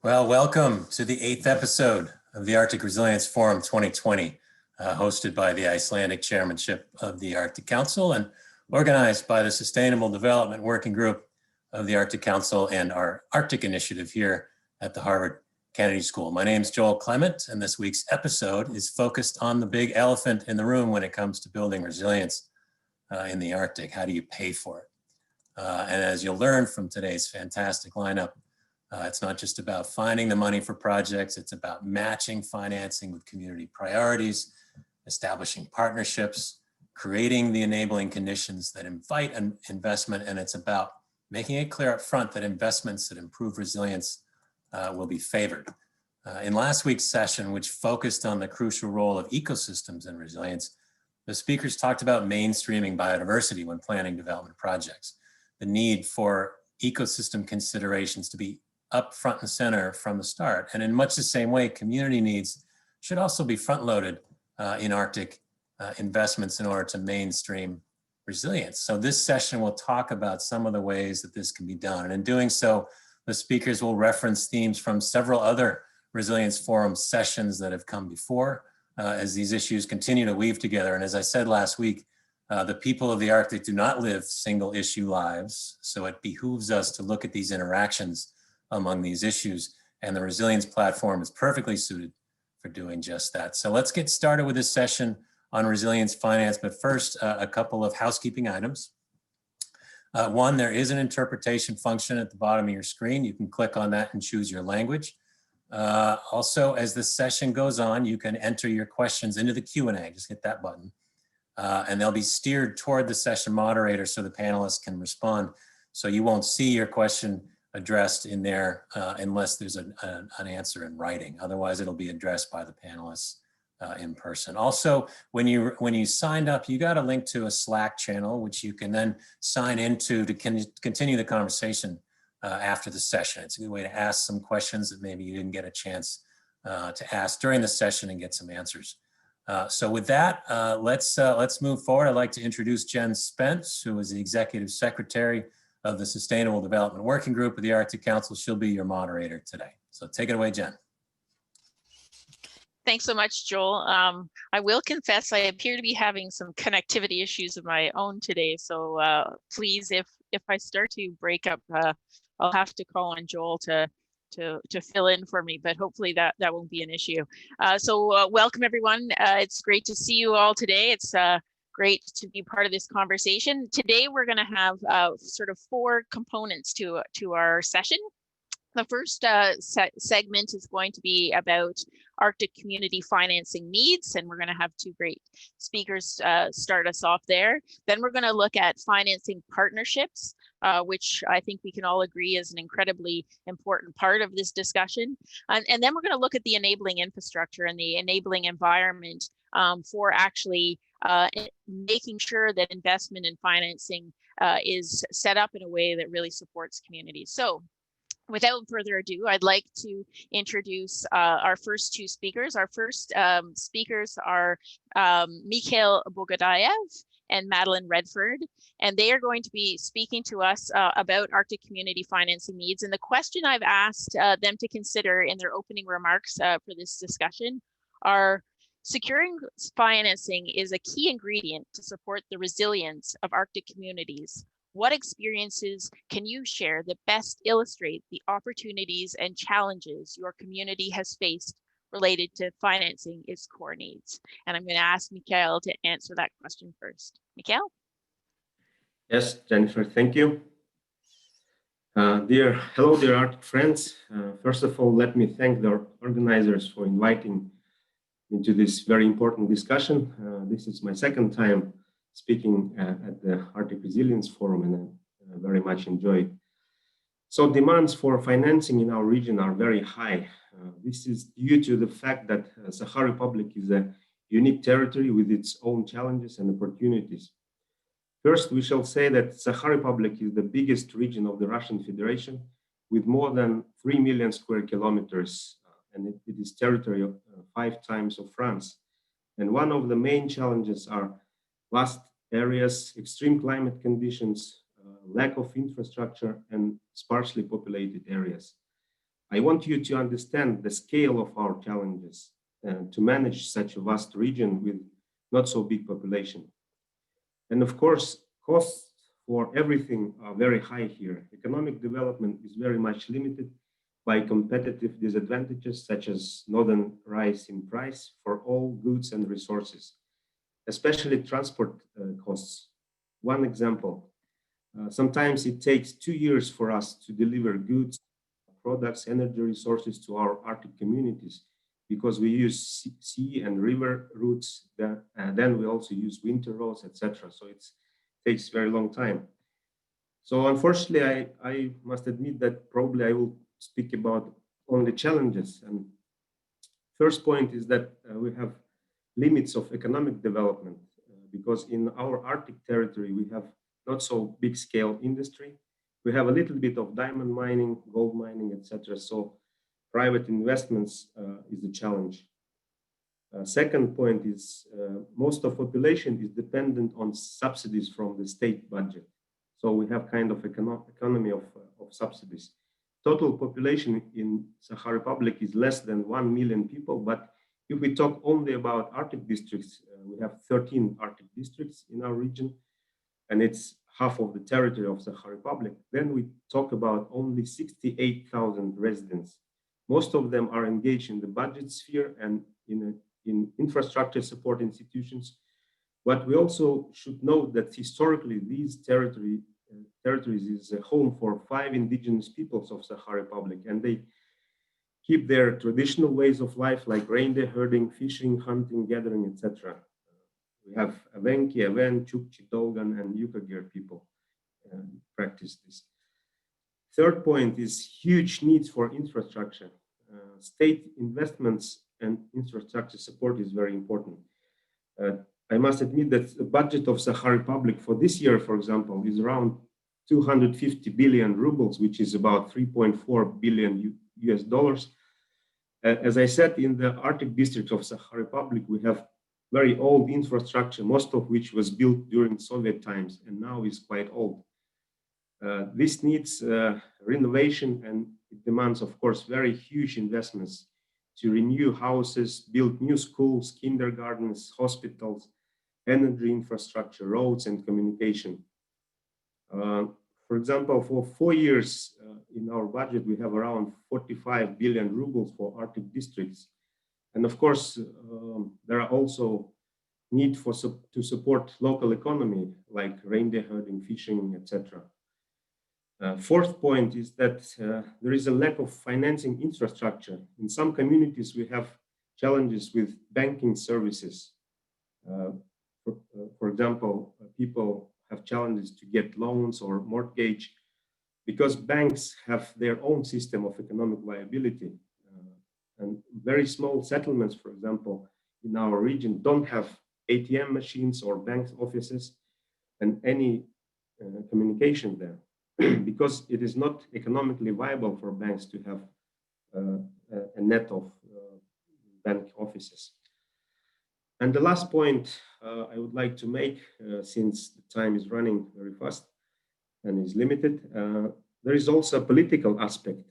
Well, welcome to the 8th episode of the Arctic Resilience Forum 2020, hosted by the Icelandic Chairmanship of the Arctic Council and organized by the Sustainable Development Working Group of the Arctic Council and our Arctic Initiative here at the Harvard Kennedy School. My name is Joel Clement, and this week's episode is focused on the big elephant in the room when it comes to building resilience in the Arctic. How do you pay for it? And as you'll learn from today's fantastic lineup, it's not just about finding the money for projects, it's about matching financing with community priorities, establishing partnerships, creating the enabling conditions that invite an investment, and it's about making it clear up front that investments that improve resilience will be favored. In last week's session, which focused on the crucial role of ecosystems in resilience, the speakers talked about mainstreaming biodiversity when planning development projects, the need for ecosystem considerations to be up front and center from the start. And in much the same way, community needs should also be front-loaded in Arctic investments in order to mainstream resilience. So this session will talk about some of the ways that this can be done. And in doing so, the speakers will reference themes from several other Resilience Forum sessions that have come before as these issues continue to weave together. And as I said last week, the people of the Arctic do not live single issue lives. So it behooves us to look at these interactions among these issues, and the Resilience Platform is perfectly suited for doing just that. So let's get started with this session on resilience finance, but first, a couple of housekeeping items. One, there is an interpretation function at the bottom of your screen. You can click on that and choose your language. Also, as the session goes on, you can enter your questions into the Q&A, just hit that button. And they'll be steered toward the session moderator so the panelists can respond. So you won't see your question addressed in there unless there's an answer in writing. Otherwise, it'll be addressed by the panelists in person. Also, when you signed up, you got a link to a Slack channel, which you can then sign into to continue the conversation after the session. It's a good way to ask some questions that maybe you didn't get a chance to ask during the session and get some answers. So with that, let's move forward. I'd like to introduce Jen Spence, who is the Executive Secretary of the Sustainable Development Working Group of the Arctic Council. She'll be your moderator today. So take it away, Jen. Thanks so much, Joel. I will confess I appear to be having some connectivity issues of my own today. So please, if I start to break up, I'll have to call on Joel to fill in for me, but hopefully that won't be an issue. So welcome everyone. It's great to see you all today. It's great to be part of this conversation. Today, we're going to have sort of 4 components to our session. The first segment is going to be about Arctic community financing needs, and we're going to have 2 great speakers start us off there. Then we're going to look at financing partnerships, which I think we can all agree is an incredibly important part of this discussion. And then we're going to look at the enabling infrastructure and the enabling environment for actually making sure that investment and financing is set up in a way that really supports communities. So without further ado, I'd like to introduce our first 2 speakers. Our first speakers are Mikhail Bogadayev and Madeline Redford, and they are going to be speaking to us about Arctic community financing needs. And the question I've asked them to consider in their opening remarks for this discussion are: securing financing is a key ingredient to support the resilience of Arctic communities. What experiences can you share that best illustrate the opportunities and challenges your community has faced related to financing its core needs? And I'm going to ask Mikhail to answer that question first. Mikhail? Yes, Jennifer, thank you. Hello, dear Arctic friends. First of all, let me thank the organizers for inviting into this very important discussion. This is my second time speaking at the Arctic Resilience Forum, and I very much enjoy it. So demands for financing in our region are very high. This is due to the fact that Sakha Republic is a unique territory with its own challenges and opportunities. First, we shall say that Sakha Republic is the biggest region of the Russian Federation with more than 3 million square kilometers, and it is territory of 5 times of France. And one of the main challenges are vast areas, extreme climate conditions, lack of infrastructure, and sparsely populated areas. I want you to understand the scale of our challenges to manage such a vast region with not so big population. And of course, costs for everything are very high here. Economic development is very much limited by competitive disadvantages such as northern rise in price for all goods and resources, especially transport costs. One example, sometimes it takes 2 years for us to deliver goods, products, energy resources to our Arctic communities because we use sea and river routes, then we also use winter roads, etc. So it takes very long time. So unfortunately, I must admit that probably I will speak about only challenges. And first point is that we have limits of economic development because in our Arctic territory, we have not so big scale industry. We have a little bit of diamond mining, gold mining, etc. So private investments is a challenge. Second point is most of population is dependent on subsidies from the state budget. So we have kind of economy of subsidies. Total population in Sakha Republic is less than 1 million people, but if we talk only about Arctic districts, we have 13 Arctic districts in our region, and it's half of the territory of Sakha Republic. Then we talk about only 68,000 residents. Most of them are engaged in the budget sphere and in infrastructure support institutions. But we also should note that historically these territories is a home for 5 indigenous peoples of Sakha Republic, and they keep their traditional ways of life like reindeer herding, fishing, hunting, gathering, etc. We have Avenki, Aven, Chukchi, Dolgan, and Yukagir people practice this. Third point is huge needs for infrastructure. State investments and infrastructure support is very important. I must admit that the budget of Sakha Republic for this year, for example, is around 250 billion rubles, which is about 3.4 billion US dollars. As I said, in the Arctic district of Sakha Republic, we have very old infrastructure, most of which was built during Soviet times and now is quite old. This needs renovation, and it demands, of course, very huge investments to renew houses, build new schools, kindergartens, hospitals, energy infrastructure, roads, and communication. For example, for 4 years in our budget, we have around 45 billion rubles for Arctic districts. And of course, there are also need to support local economy, like reindeer herding, fishing, etc. Fourth point is that there is a lack of financing infrastructure. In some communities, we have challenges with banking services. For example, people have challenges to get loans or mortgage because banks have their own system of economic viability. And very small settlements, for example, in our region don't have ATM machines or bank offices and any communication there because it is not economically viable for banks to have a net of bank offices. And the last point I would like to make, since the time is running very fast and is limited, there is also a political aspect.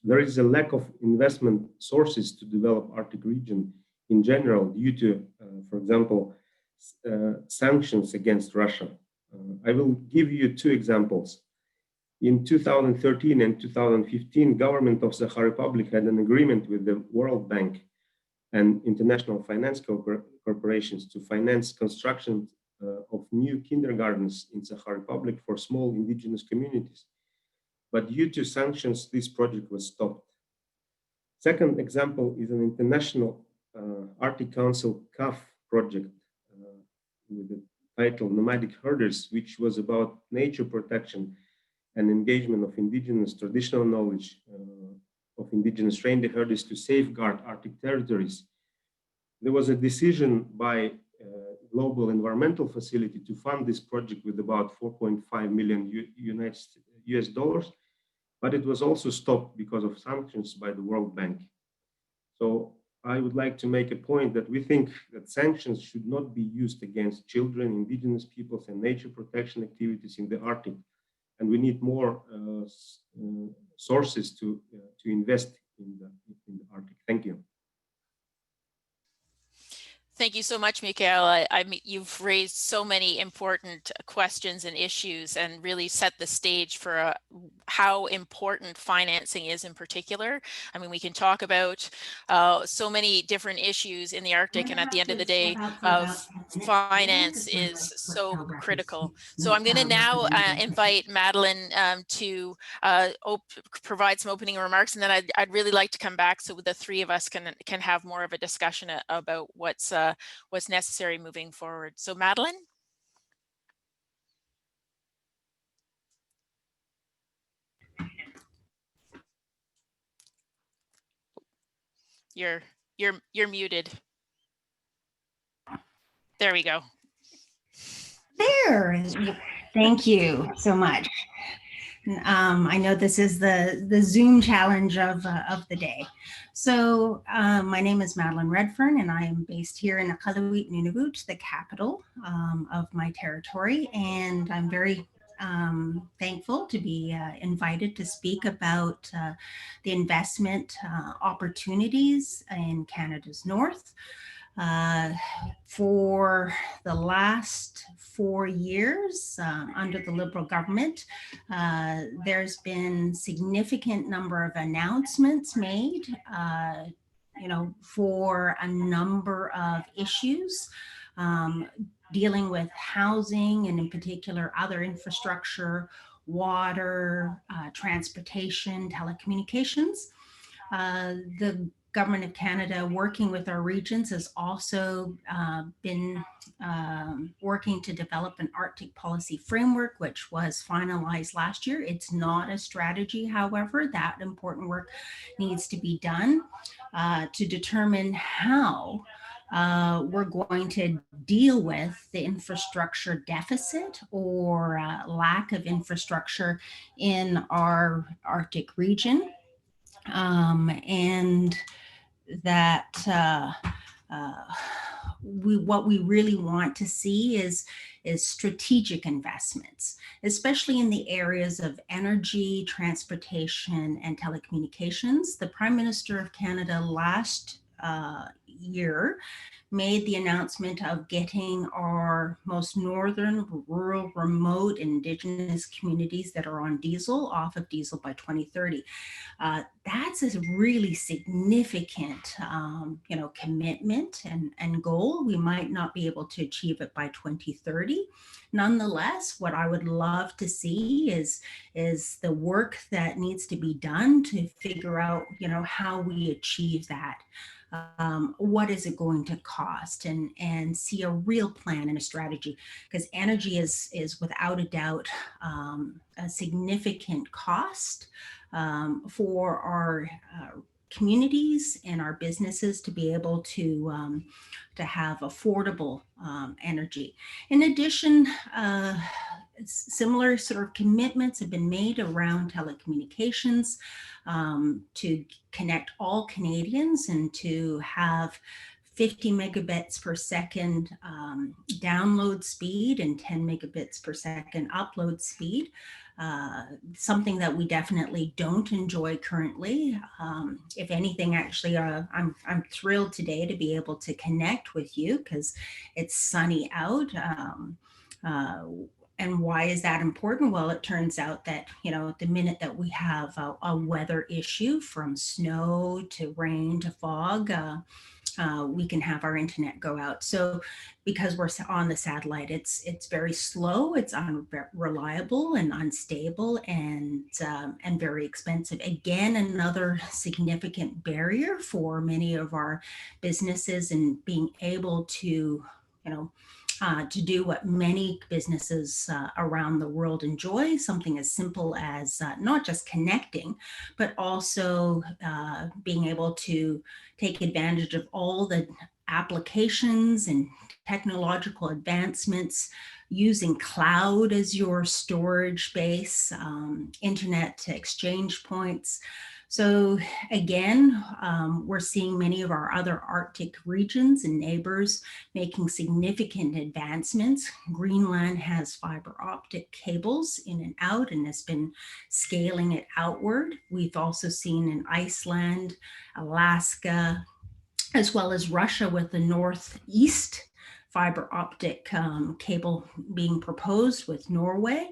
There is a lack of investment sources to develop Arctic region in general due to, for example, sanctions against Russia. I will give you 2 examples. In 2013 and 2015, government of Sakha Republic had an agreement with the World Bank and international finance corporations to finance construction of new kindergartens in Sakha Republic for small indigenous communities. But due to sanctions, this project was stopped. Second example is an international Arctic Council CAF project with the title Nomadic Herders, which was about nature protection and engagement of indigenous traditional knowledge of indigenous reindeer herders to safeguard Arctic territories. There was a decision by Global Environmental Facility to fund this project with about 4.5 million US dollars, but it was also stopped because of sanctions by the World Bank. So I would like to make a point that we think that sanctions should not be used against children, indigenous peoples, and nature protection activities in the Arctic. And we need more sources to to invest in the Arctic. Thank you. Thank you so much, Mikhail. I mean, you've raised so many important questions and issues and really set the stage for how important financing is in particular. I mean, we can talk about so many different issues in the Arctic, and at the end of the day, finance is so critical. So I'm going to now invite Madeline to provide some opening remarks, and then I'd really like to come back so the three of us can have more of a discussion about what's necessary moving forward. So Madeline? You're muted. There we go. There. Thank you so much. I know this is the Zoom challenge of the day. So my name is Madeline Redford, and I am based here in Nunavut, the capital of my territory. And I'm very thankful to be invited to speak about the investment opportunities in Canada's North. For the last 4 years under the Liberal government, there's been significant number of announcements made, for a number of issues dealing with housing and in particular other infrastructure, water, transportation, telecommunications. The Government of Canada, working with our regions, has also been working to develop an Arctic policy framework, which was finalized last year. It's not a strategy, however. That important work needs to be done to determine how we're going to deal with the infrastructure deficit or lack of infrastructure in our Arctic region. And that what we really want to see is strategic investments, especially in the areas of energy, transportation, and telecommunications. The Prime Minister of Canada last year made the announcement of getting our most northern, rural, remote Indigenous communities that are on diesel off of diesel by 2030. That's a really significant, commitment and goal. We might not be able to achieve it by 2030. Nonetheless, what I would love to see is the work that needs to be done to figure out, how we achieve that. What is it going to cost, and see a real plan and a strategy, because energy is without a doubt a significant cost for our communities and our businesses to be able to have affordable energy. In addition, similar sort of commitments have been made around telecommunications to connect all Canadians and to have 50 megabits per second download speed and 10 megabits per second upload speed. Something that we definitely don't enjoy currently. If anything, actually, I'm thrilled today to be able to connect with you because it's sunny out. And why is that important? Well, it turns out that, the minute that we have a weather issue, from snow to rain to fog, we can have our internet go out. So because we're on the satellite, it's very slow, it's unreliable and unstable, and very expensive. Again, another significant barrier for many of our businesses in being able to, to do what many businesses around the world enjoy, something as simple as not just connecting, but also being able to take advantage of all the applications and technological advancements, using cloud as your storage base, internet exchange points. So again, we're seeing many of our other Arctic regions and neighbors making significant advancements. Greenland has fiber optic cables in and out and has been scaling it outward. We've also seen in Iceland, Alaska, as well as Russia with the northeast fiber optic cable being proposed with Norway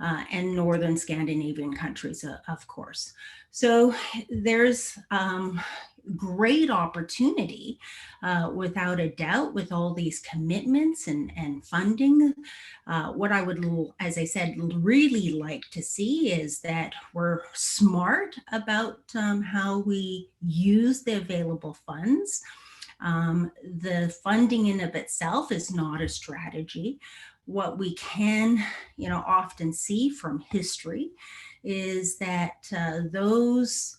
and northern Scandinavian countries, of course. So there's great opportunity, without a doubt, with all these commitments and funding. What I would, as I said, really like to see is that we're smart about how we use the available funds. The funding in of itself is not a strategy. What we can, often see from history is that those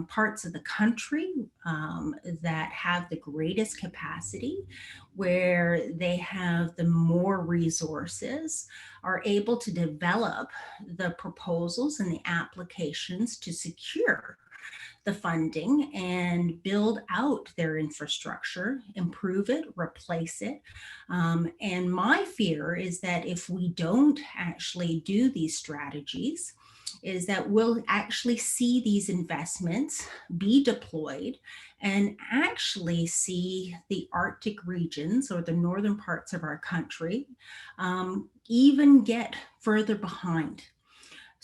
parts of the country that have the greatest capacity, where they have the more resources, are able to develop the proposals and the applications to secure the funding and build out their infrastructure, improve it, replace it. And my fear is that if we don't actually do these strategies, is that we'll actually see these investments be deployed and actually see the Arctic regions or the northern parts of our country even get further behind.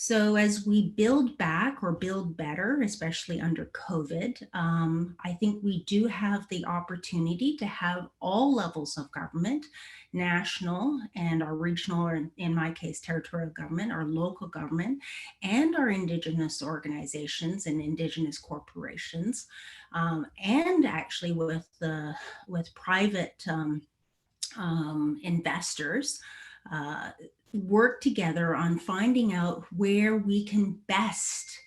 So as we build back or build better, especially under COVID, I think we do have the opportunity to have all levels of government, national and our regional, or in my case, territorial government, our local government, and our Indigenous organizations and Indigenous corporations, and actually with private investors, work together on finding out where we can best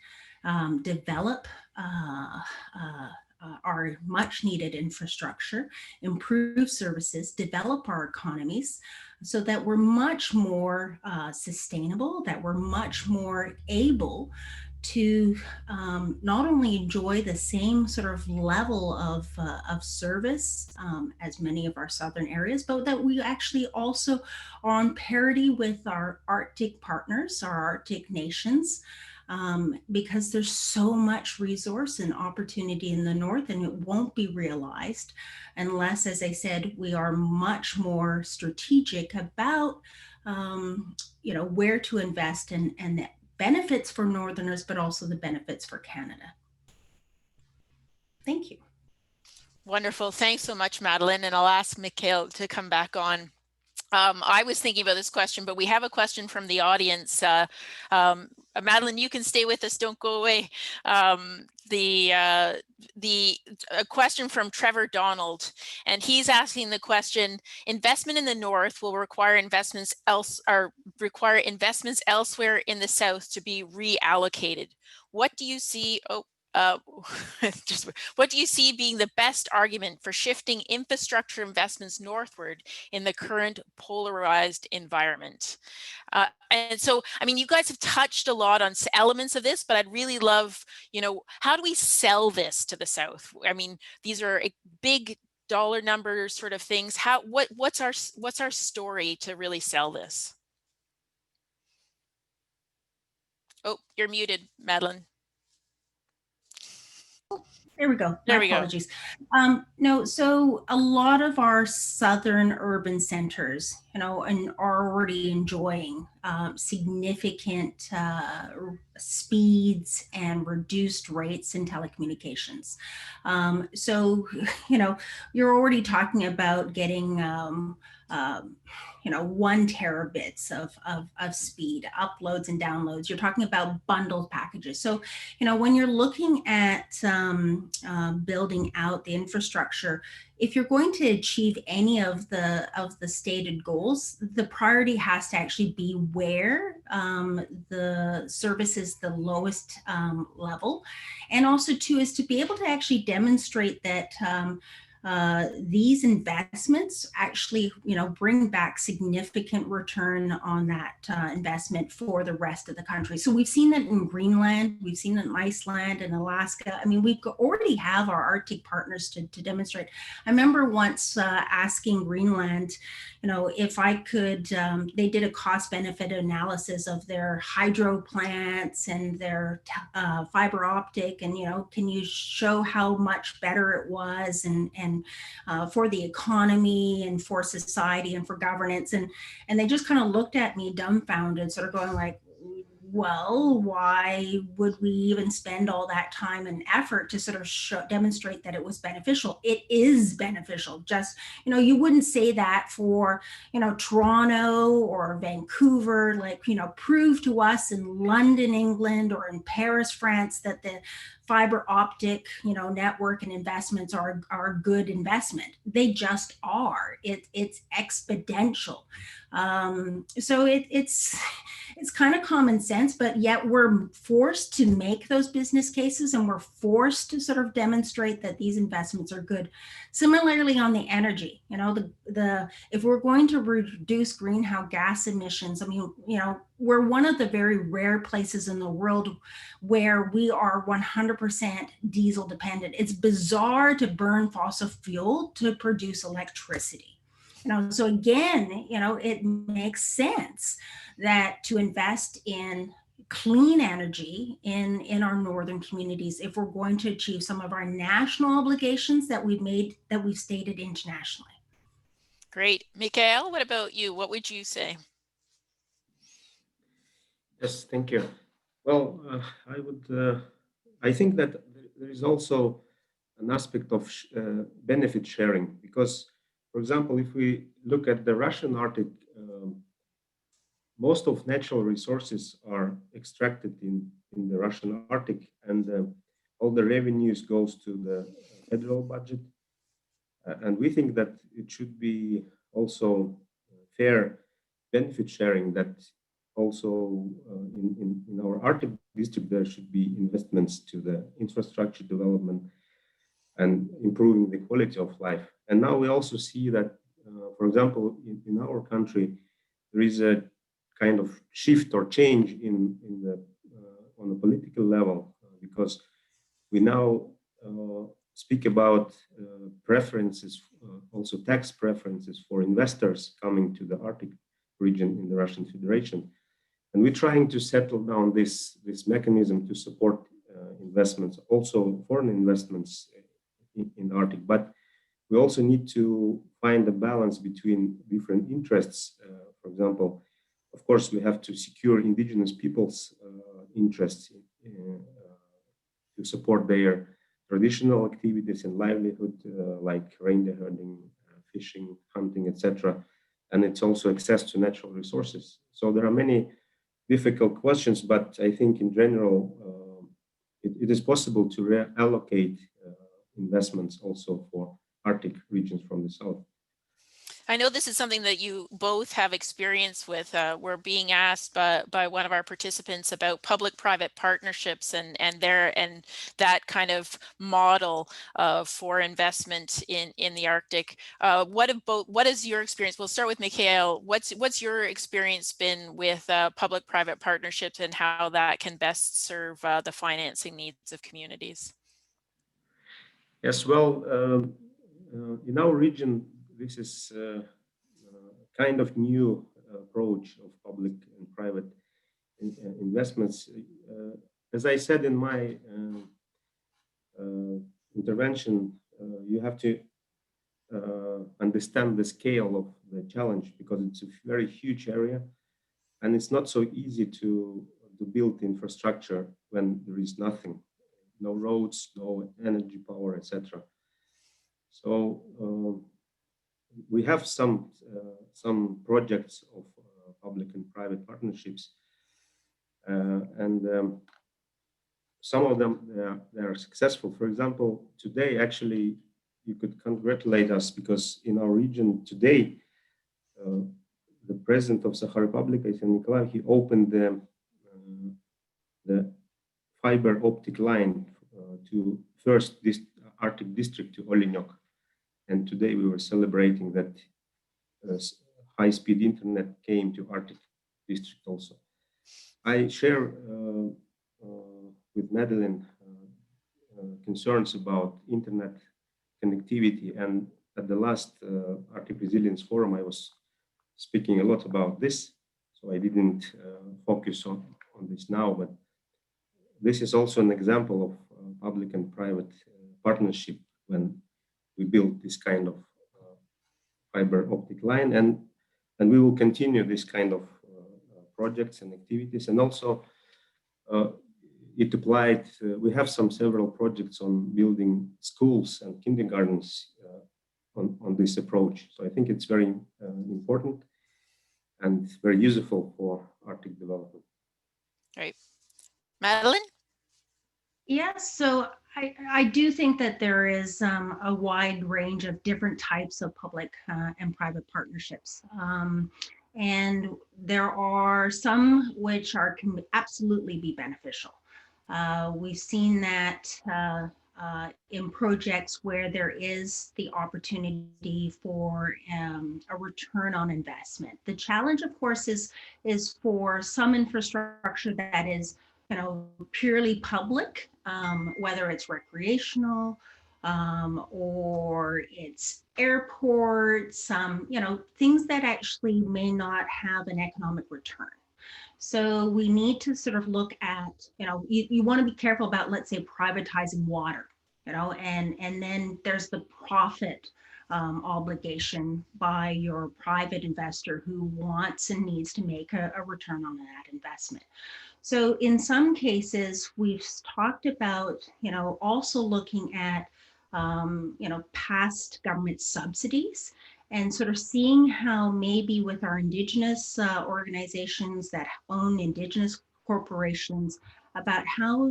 develop our much needed infrastructure, improve services, develop our economies so that we're much more sustainable, that we're much more able to not only enjoy the same sort of level of service as many of our southern areas, but that we actually also are on parity with our Arctic partners, our Arctic nations, because there's so much resource and opportunity in the north, and it won't be realized unless, as I said, we are much more strategic about where to invest and the benefits for Northerners, but also the benefits for Canada. Thank you. Wonderful. Thanks so much, Madeline. And I'll ask Mikhail to come back on. I was thinking about this question, but we have a question from the audience. Madeline, you can stay with us. Don't go away. A question from Trevor Donald, and he's asking the question: investment in the north will require investments elsewhere in the south to be reallocated. What do you see? What do you see being the best argument for shifting infrastructure investments northward in the current polarized environment? And so, I mean, you guys have touched a lot on elements of this, but I'd really love, how do we sell this to the south? I mean, these are big dollar numbers sort of things. What's our story to really sell this? Oh, you're muted, Madeline. There we go. There My we go. apologies. No, so a lot of our southern urban centers, and are already enjoying significant speeds and reduced rates in telecommunications. So, you're already talking about getting 1 terabits of speed, uploads and downloads. You're talking about bundled packages. So, when you're looking at building out the infrastructure, if you're going to achieve any of the stated goals, the priority has to actually be where the service is the lowest level. And also too, is to be able to actually demonstrate that these investments actually, bring back significant return on that investment for the rest of the country. So we've seen that in Greenland, we've seen it in Iceland and Alaska. I mean, we already have our Arctic partners to demonstrate. I remember once asking Greenland, if I could, they did a cost benefit analysis of their hydro plants and their fiber optic, and, can you show how much better it was and for the economy and for society and for governance. And they just kind of looked at me dumbfounded, sort of going like, well, why would we even spend all that time and effort to sort of demonstrate that it was beneficial? It is beneficial. Just, you wouldn't say that for, Toronto or Vancouver, like, prove to us in London, England, or in Paris, France, that the fiber optic, network and investments are a good investment. They just are. It's exponential. So it's kind of common sense, but yet we're forced to make those business cases, and we're forced to sort of demonstrate that these investments are good. Similarly, on the energy, if we're going to reduce greenhouse gas emissions, I mean, we're one of the very rare places in the world where we are 100% diesel dependent. It's bizarre to burn fossil fuel to produce electricity. So again, it makes sense that to invest in clean energy in our northern communities if we're going to achieve some of our national obligations that we've stated internationally. Great. Mikhail, what about you? What would you say? Yes, thank you. Well, I think that there is also an aspect of benefit sharing, because, for example, if we look at the Russian Arctic, most of natural resources are extracted in the Russian Arctic, and all the revenues goes to the federal budget. And we think that it should be also fair benefit sharing, that also in our Arctic district, there should be investments to the infrastructure development and improving the quality of life. And now we also see that, for example, in our country, there is a kind of shift or change on the political level, because we now speak about preferences, also tax preferences for investors coming to the Arctic region in the Russian Federation. And we're trying to settle down this mechanism to support investments, also foreign investments in the Arctic. But we also need to find a balance between different interests. For example, of course, we have to secure Indigenous people's interests to support their traditional activities and livelihood, like reindeer herding, fishing, hunting, etc. And it's also access to natural resources. So there are many difficult questions, but I think in general, it is possible to reallocate investments also for Arctic regions from the south. I know this is something that you both have experience with. We're being asked by one of our participants about public-private partnerships and that kind of model for investment in the Arctic. What is your experience? We'll start with Mikhail. What's your experience been with public-private partnerships and how that can best serve the financing needs of communities? Yes, well, in our region, this is kind of new approach of public and private investments. As I said in my intervention, you have to understand the scale of the challenge, because it's a very huge area, and it's not so easy to build infrastructure when there is nothing, no roads, no energy power, etc. So we have some projects of public and private partnerships, and some of them they are successful. For example, today actually you could congratulate us, because in our region today, the president of Sakha Republic, Mikhail, he opened the fiber optic line to first this Arctic district to Olenyok. And today we were celebrating that high-speed internet came to Arctic district also. I share with Madeline concerns about internet connectivity, and at the last Arctic Resilience Forum I was speaking a lot about this, so I didn't focus on this now, but this is also an example of public and private partnership when we build this kind of fiber optic line, and we will continue this kind of projects and activities. And also it applied, we have several projects on building schools and kindergartens on this approach. So I think it's very important and very useful for Arctic development. Right. Madeline? Yes, so I do think that there is a wide range of different types of public and private partnerships. And there are some which can absolutely be beneficial. We've seen that in projects where there is the opportunity for a return on investment. The challenge, of course, is for some infrastructure that is purely public, whether it's recreational or it's airports, things that actually may not have an economic return. So we need to sort of look at, you want to be careful about, let's say, privatizing water, and then there's the profit obligation by your private investor who wants and needs to make a return on that investment. So in some cases, we've talked about, also looking at, past government subsidies and sort of seeing how maybe with our Indigenous organizations that own Indigenous corporations, about how,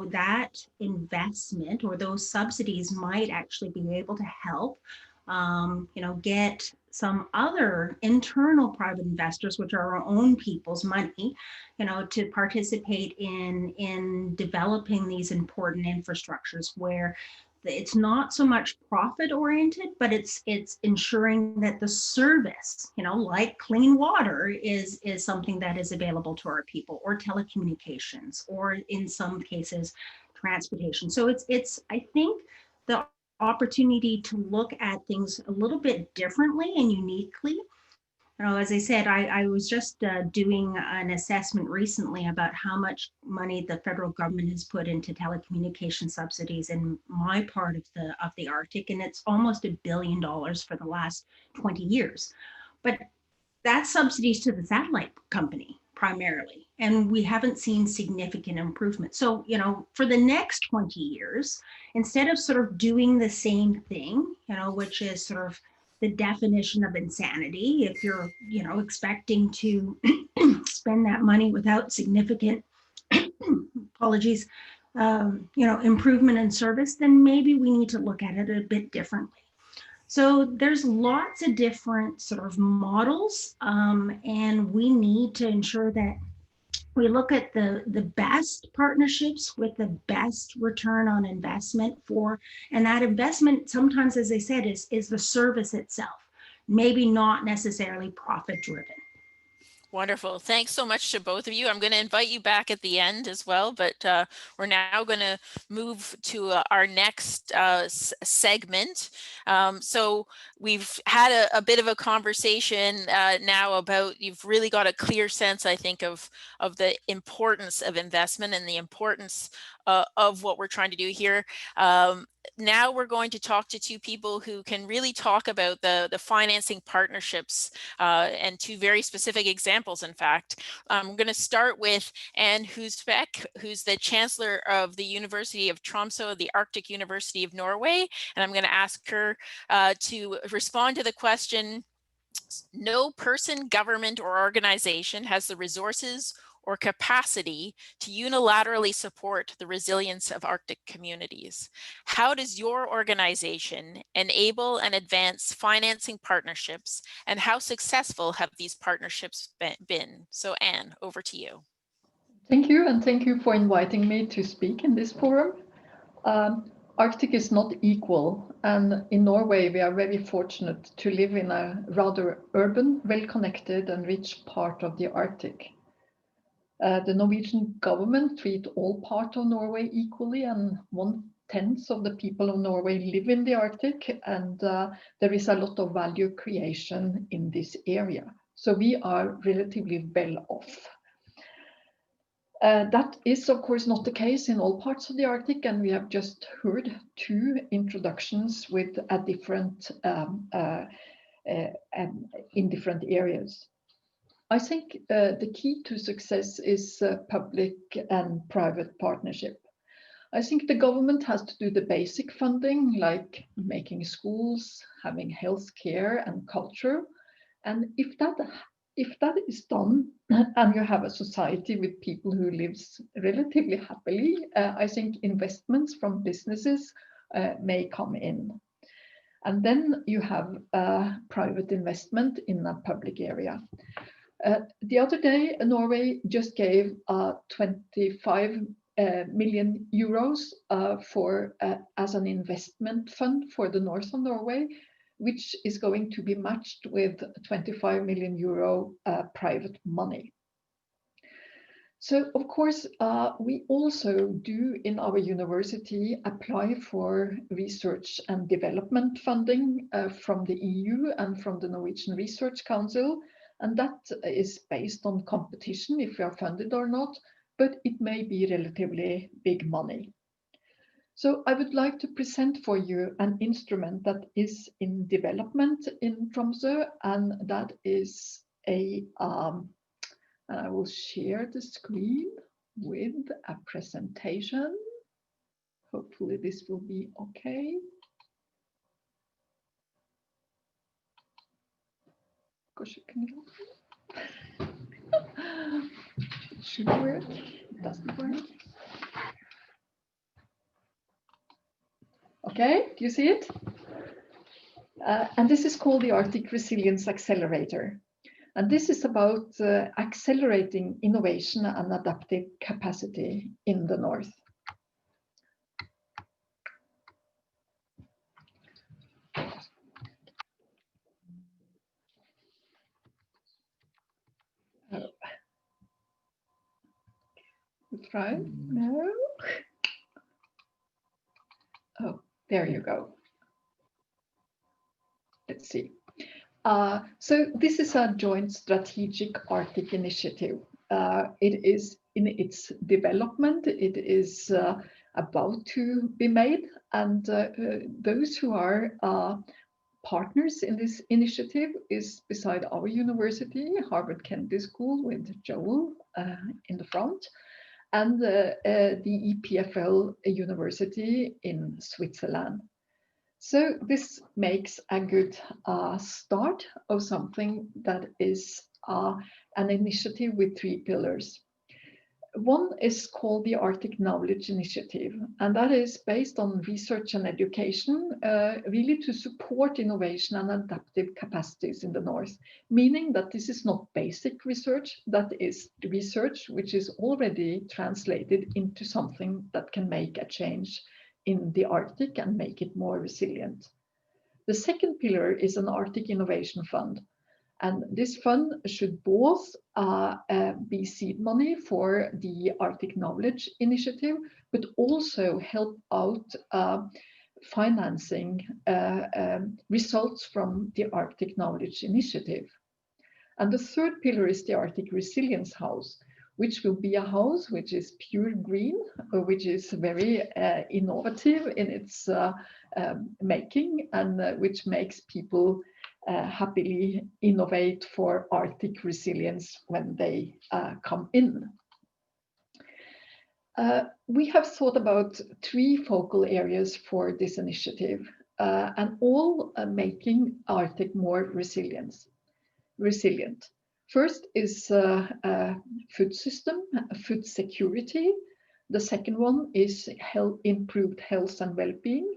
that investment or those subsidies might actually be able to help, get some other internal private investors, which are our own people's money, to participate in developing these important infrastructures where it's not so much profit oriented, but it's ensuring that the service, like clean water is something that is available to our people, or telecommunications, or in some cases, transportation. So it's I think the opportunity to look at things a little bit differently and uniquely. As I said, I was just doing an assessment recently about how much money the federal government has put into telecommunication subsidies in my part of the Arctic, and it's almost $1 billion for the last 20 years. But that's subsidies to the satellite company primarily, and we haven't seen significant improvement. So, for the next 20 years, instead of sort of doing the same thing, which is sort of the definition of insanity, if you're, expecting to spend that money without significant, apologies, improvement in service, then maybe we need to look at it a bit differently. So there's lots of different sort of models, and we need to ensure that we look at the best partnerships with the best return on investment and that investment sometimes, as I said, is the service itself, maybe not necessarily profit driven. Wonderful. Thanks so much to both of you. I'm going to invite you back at the end as well, but we're now going to move to our next segment. So we've had a bit of a conversation now about, you've really got a clear sense, I think, of the importance of investment and the importance of what we're trying to do here. Now we're going to talk to two people who can really talk about the financing partnerships and two very specific examples, in fact. I'm going to start with Anne Husbeck, who's the Chancellor of the University of Tromsø, the Arctic University of Norway. And I'm going to ask her to respond to the question, no person, government, or organization has the resources or capacity to unilaterally support the resilience of Arctic communities. How does your organization enable and advance financing partnerships, and how successful have these partnerships been? So Anne, over to you. Thank you, and thank you for inviting me to speak in this forum. Arctic is not equal, and in Norway we are very fortunate to live in a rather urban, well-connected and rich part of the Arctic. The Norwegian government treats all parts of Norway equally, and 1/10 of the people of Norway live in the Arctic, and there is a lot of value creation in this area. So we are relatively well off. That is, of course, not the case in all parts of the Arctic, and we have just heard 2 introductions with a different in different areas. I think the key to success is public and private partnership. I think the government has to do the basic funding, like making schools, having health care and culture, and if that is done, and you have a society with people who lives relatively happily, I think investments from businesses may come in. And then you have private investment in a public area. The other day, Norway just gave 25 million euros as an investment fund for the north of Norway, which is going to be matched with 25 million euro private money. So, of course, we also do in our university apply for research and development funding from the EU and from the Norwegian Research Council. And that is based on competition, if we are funded or not, but it may be relatively big money. So I would like to present for you an instrument that is in development in Tromsø, and that is I will share the screen with a presentation. Hopefully this will be okay. It should work. It doesn't work. Okay, do you see it? And this is called the Arctic Resilience Accelerator. And this is about accelerating innovation and adaptive capacity in the North. Try. No. Oh, there you go. Let's see. So this is a joint strategic Arctic initiative. It is in its development. It is about to be made, and those who are partners in this initiative is beside our university, Harvard Kennedy School, with Joel in the front, and the EPFL University in Switzerland. So this makes a good start of something that is an initiative with 3 pillars. One is called the Arctic Knowledge Initiative, and that is based on research and education, really to support innovation and adaptive capacities in the North, meaning that this is not basic research, that is research which is already translated into something that can make a change in the Arctic and make it more resilient. The second pillar is an Arctic Innovation Fund. And this fund should both be seed money for the Arctic Knowledge Initiative, but also help out financing results from the Arctic Knowledge Initiative. And the third pillar is the Arctic Resilience House, which will be a house which is pure green, which is very innovative in its making, and which makes people happily innovate for Arctic resilience when they come in. We have thought about 3 focal areas for this initiative, and all making Arctic more resilient. First is food system, food security. The second one is improved health and well-being.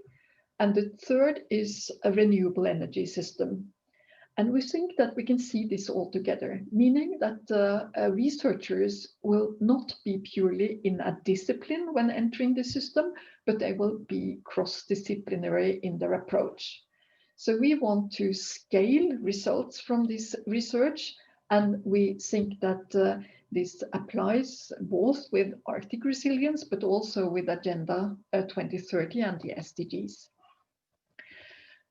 And the third is a renewable energy system. And we think that we can see this all together, meaning that researchers will not be purely in a discipline when entering the system, but they will be cross-disciplinary in their approach. So we want to scale results from this research, and we think that this applies both with Arctic resilience, but also with Agenda 2030 and the SDGs.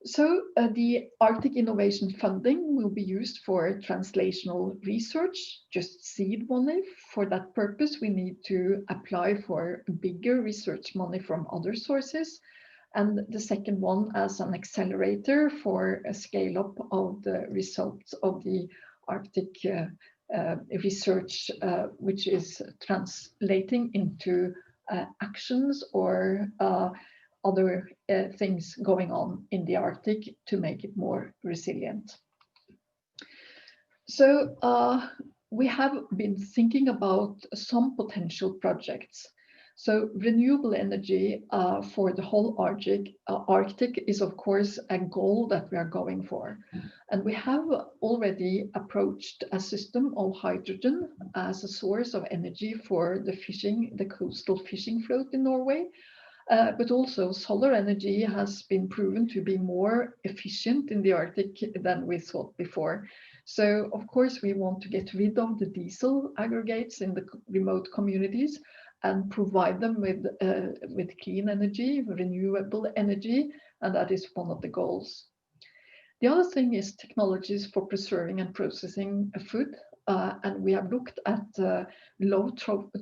So the Arctic Innovation Funding will be used for translational research, just seed money. For that purpose, we need to apply for bigger research money from other sources. And the second one as an accelerator for a scale up of the results of the Arctic research, which is translating into actions or other things going on in the Arctic to make it more resilient. So we have been thinking about some potential projects. So renewable energy for the whole Arctic is of course a goal that we are going for. And we have already approached a system of hydrogen as a source of energy for the fishing, the coastal fishing float in Norway. But also solar energy has been proven to be more efficient in the Arctic than we thought before. So of course we want to get rid of the diesel aggregates in the remote communities and provide them with clean energy, renewable energy, and that is one of the goals. The other thing is technologies for preserving and processing food. And we have looked at low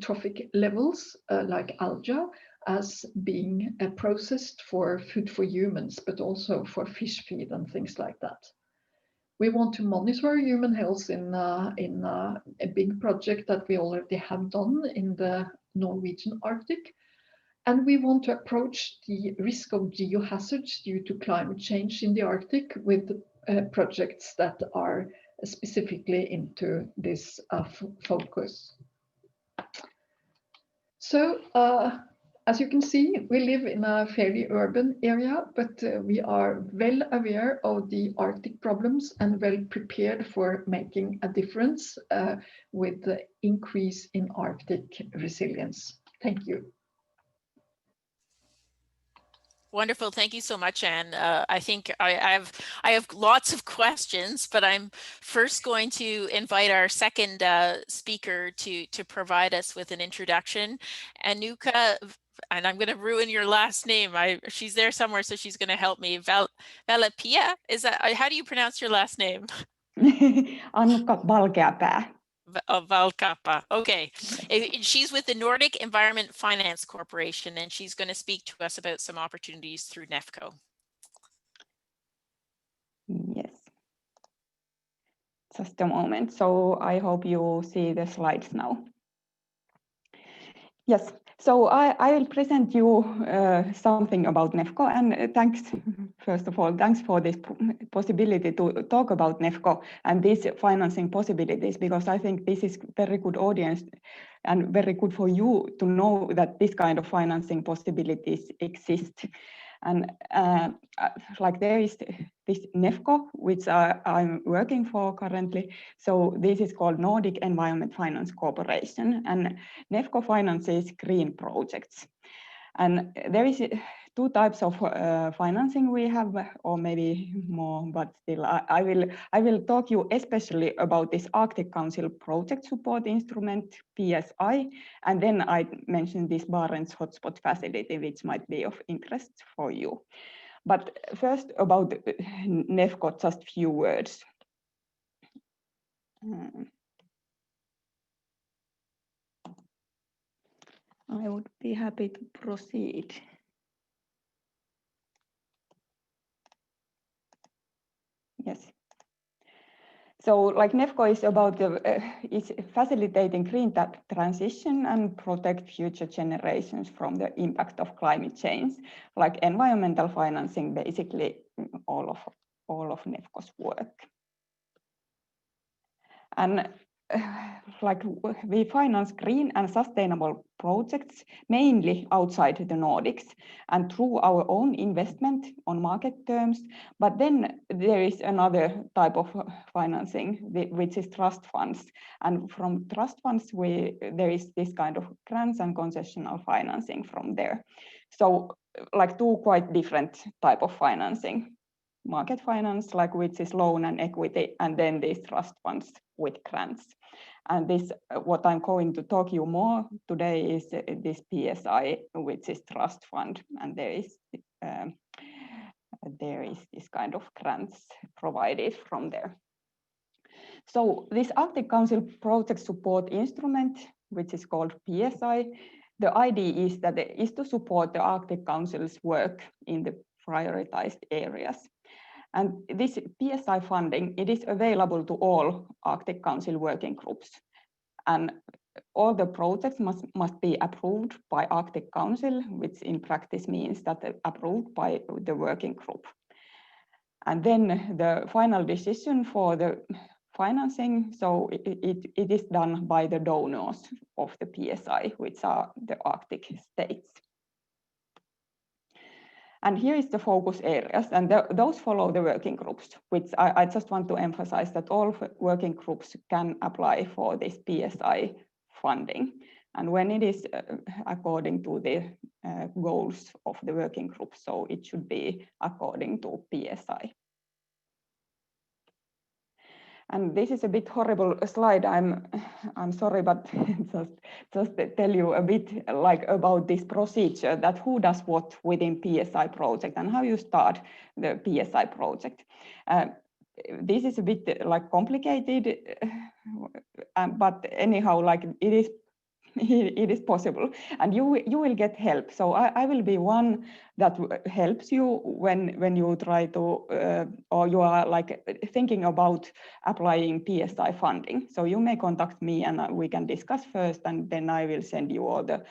trophic levels like algae as being processed for food for humans, but also for fish feed and things like that. We want to monitor human health in a big project that we already have done in the Norwegian Arctic. And we want to approach the risk of geohazards due to climate change in the Arctic with projects that are specifically into this focus. So, as you can see, we live in a fairly urban area, but we are well aware of the Arctic problems and well prepared for making a difference with the increase in Arctic resilience. Thank you. Wonderful. Thank you so much, Anne. I think I have lots of questions, but I'm first going to invite our second speaker to provide us with an introduction. Anuka, and I'm going to ruin your last name. She's there somewhere, so she's going to help me. Valapia, is that, how do you pronounce your last name? Anuka Valkeapää. Valkeapää. Okay. She's with the Nordic Environment Finance Corporation, and she's going to speak to us about some opportunities through NEFCO. Yes. Just a moment. So I hope you see the slides now. Yes. So I will present you something about NEFCO, and thanks, first of all, thanks for this possibility to talk about NEFCO and these financing possibilities, because I think this is very good audience and very good for you to know that this kind of financing possibilities exist. And like there is this NEFCO, which I'm working for currently. So this is called Nordic Environment Finance Corporation, and NEFCO finances green projects. And there is two types of financing we have, or maybe more, but still I will talk you especially about this Arctic Council Project Support Instrument, PSI, and then I mentioned this Barents Hotspot Facility, which might be of interest for you. But first about NEFCO, just a few words. I would be happy to proceed. Yes. So like NEFCO is about is facilitating green transition and protect future generations from the impact of climate change, like environmental financing, basically all of NEFCO's work. And like we finance green and sustainable projects mainly outside the Nordics and through our own investment on market terms. But then there is another type of financing, which is trust funds. And from trust funds, there is this kind of grants and concessional financing from there. So like two quite different type of financing. Market finance, like which is loan and equity, and then these trust funds with grants. And this, what I'm going to talk you more today is this PSI, which is trust fund, and there is this kind of grants provided from there. So this Arctic Council Project Support Instrument, which is called PSI, the idea is that it is to support the Arctic Council's work in the prioritized areas. And this PSI funding, it is available to all Arctic Council working groups. And all the projects must be approved by Arctic Council, which in practice means that they're approved by the working group. And then the final decision for the financing, so it is done by the donors of the PSI, which are the Arctic states. And here is the focus areas, and those follow the working groups, which I just want to emphasize that all working groups can apply for this PSI funding. And when it is according to the goals of the working group, so it should be according to PSI. And this is a bit horrible slide. I'm sorry, but just tell you a bit like about this procedure, that who does what within PSI project and how you start the PSI project. This is a bit like complicated, but anyhow, like it is possible, and you will get help. So I will be one that helps you when you try to or you are like thinking about applying PSI funding. So you may contact me and we can discuss first, and then I will send you all the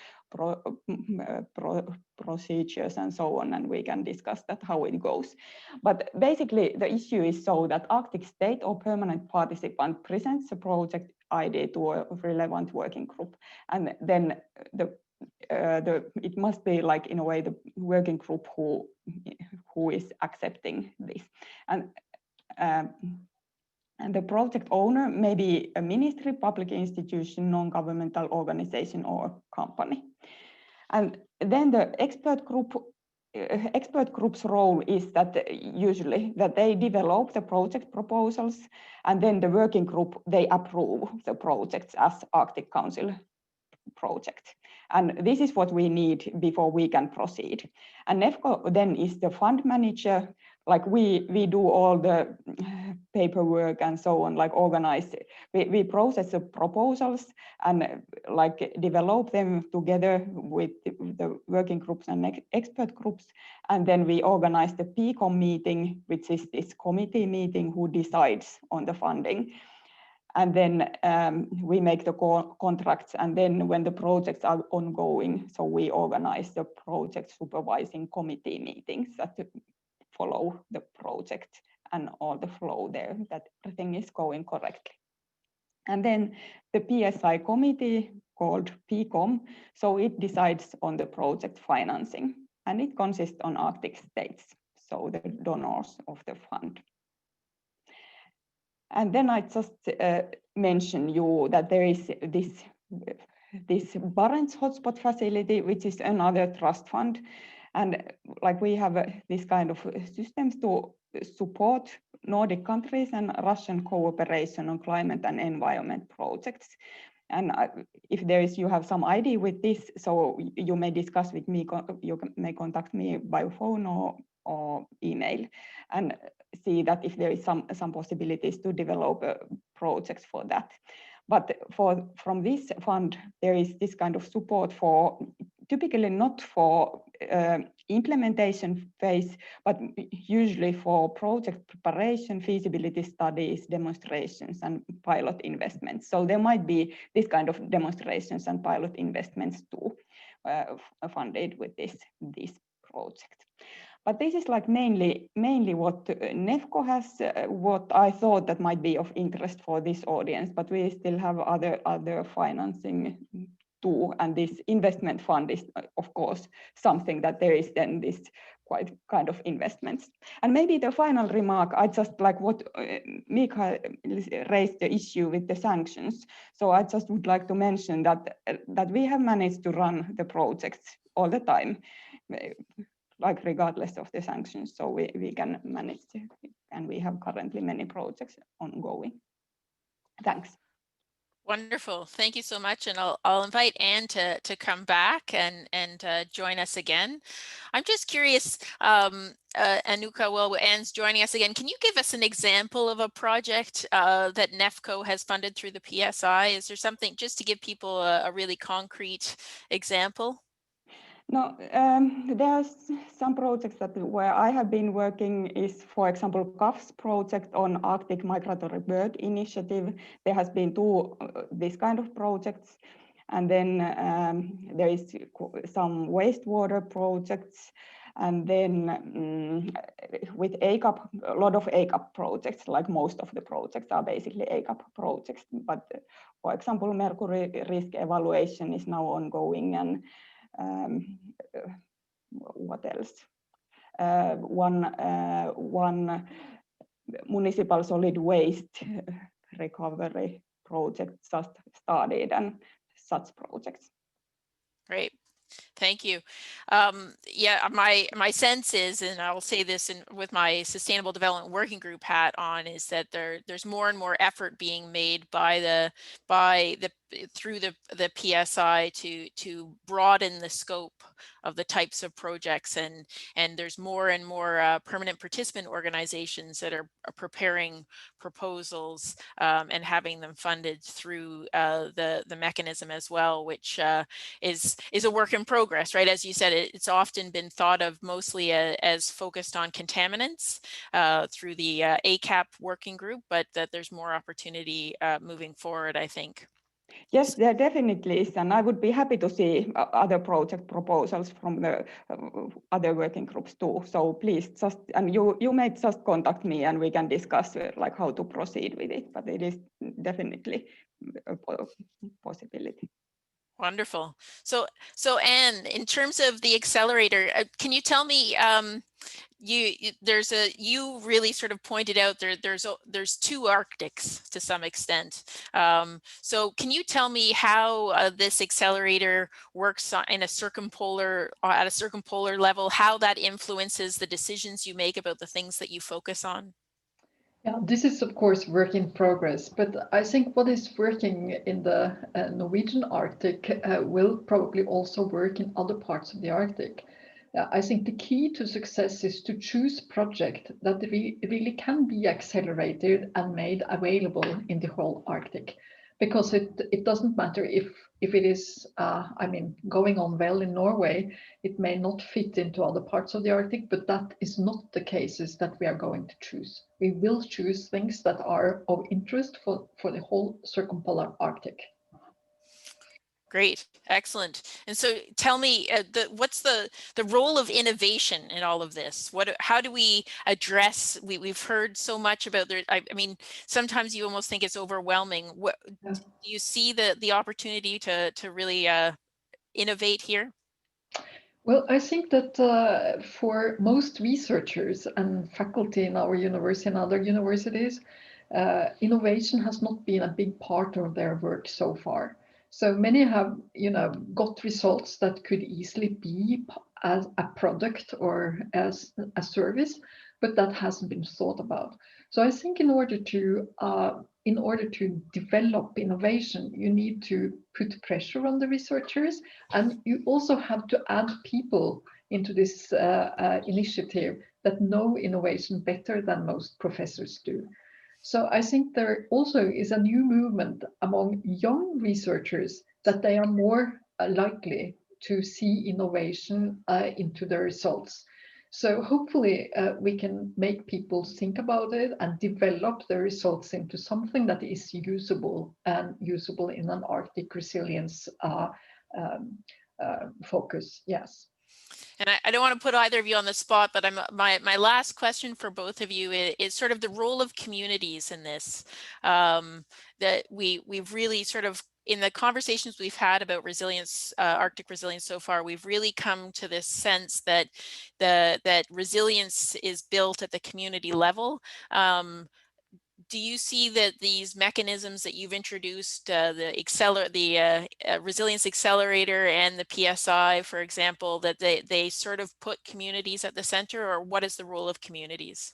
procedures and so on, and we can discuss that how it goes. But basically the issue is so that Arctic state or permanent participant presents a project idea to a relevant working group, and then it must be like in a way the working group who is accepting this, and the project owner may be a ministry, public institution, non-governmental organization, or company. And then the expert group's role is that usually that they develop the project proposals, and then the working group, they approve the projects as Arctic Council project. And this is what we need before we can proceed. And NEFCO then is the fund manager. Like we do all the paperwork and so on, like organize, we process the proposals and like develop them together with the working groups and expert groups. And then we organize the PCOM meeting, which is this committee meeting who decides on the funding. And then we make the contracts, and then when the projects are ongoing, so we organize the project supervising committee meetings that follow the project and all the flow there, that everything is going correctly. And then the PSI committee called PCOM, so it decides on the project financing, and it consists on Arctic states, so the donors of the fund. And then I just mention you that there is this Barents hotspot facility, which is another trust fund. And like we have this kind of systems to support Nordic countries and Russian cooperation on climate and environment projects. And if you have some idea with this, so you may discuss with me, you may contact me by phone or email, and see that if there is some possibilities to develop projects for that. But from this fund, there is this kind of support for, typically not for implementation phase, but usually for project preparation, feasibility studies, demonstrations, and pilot investments. So there might be this kind of demonstrations and pilot investments too, funded with this project. But this is like mainly what NEFCO has, what I thought that might be of interest for this audience, but we still have other financing too. And this investment fund is, of course, something that there is then this quite kind of investments. And maybe the final remark, I just like what Mikhail raised the issue with the sanctions. So I just would like to mention that we have managed to run the projects all the time, like regardless of the sanctions, so we can manage to, and we have currently many projects ongoing. Thanks. Wonderful, thank you so much, and I'll invite Anne to come back and join us again. I'm just curious, Anuka, while Anne's joining us again, can you give us an example of a project that NEFCO has funded through the PSI? Is there something, just to give people a really concrete example? No, there's some projects that where I have been working is, for example, CAF's project on Arctic Migratory Bird Initiative. There has been two this kind of projects. And then there is some wastewater projects. And then with ACAP, a lot of ACAP projects, like most of the projects are basically ACAP projects. But for example, mercury risk evaluation is now ongoing, and what else? One municipal solid waste recovery project just started, and such projects. Great. Thank you. Yeah, my sense is, and I'll say this with my Sustainable Development Working Group hat on, is that there's more and more effort being made through the PSI to broaden the scope of the types of projects, and there's more and more permanent participant organizations that are preparing proposals and having them funded through the mechanism as well, which is a work in progress, right? As you said, it's often been thought of mostly as focused on contaminants through the ACAP working group, but that there's more opportunity moving forward, I think. Yes, there definitely is, and I would be happy to see other project proposals from the other working groups too. So please just, and you may just contact me and we can discuss like how to proceed with it, but it is definitely a possibility. Wonderful. So Anne, in terms of the accelerator, can you tell me, you really sort of pointed out there's two Arctics to some extent. So can you tell me how this accelerator works at a circumpolar level, how that influences the decisions you make about the things that you focus on? Yeah, this is of course work in progress, but I think what is working in the Norwegian Arctic will probably also work in other parts of the Arctic. I think the key to success is to choose projects that really can be accelerated and made available in the whole Arctic, because it doesn't matter if it is, I mean, going on well in Norway, it may not fit into other parts of the Arctic, but that is not the cases that we are going to choose. We will choose things that are of interest for the whole circumpolar Arctic. Great, excellent. And so tell me, what's the role of innovation in all of this? How do we address, we've heard so much about there, I mean, sometimes you almost think it's overwhelming. Do you see the opportunity to really innovate here? Well, I think that for most researchers and faculty in our university and other universities, innovation has not been a big part of their work so far. So many have, got results that could easily be as a product or as a service, but that hasn't been thought about. So I think in order to develop innovation, you need to put pressure on the researchers, and you also have to add people into this initiative that know innovation better than most professors do. So I think there also is a new movement among young researchers that they are more likely to see innovation into their results. So hopefully we can make people think about it and develop the results into something that is usable, and usable in an Arctic resilience focus. Yes. And I don't want to put either of you on the spot, but my last question for both of you is sort of the role of communities in this. That we've really sort of, in the conversations we've had about resilience, Arctic resilience so far, we've really come to this sense that that resilience is built at the community level. Do you see that these mechanisms that you've introduced, the Resilience Accelerator and the PSI, for example, that they sort of put communities at the center, or what is the role of communities?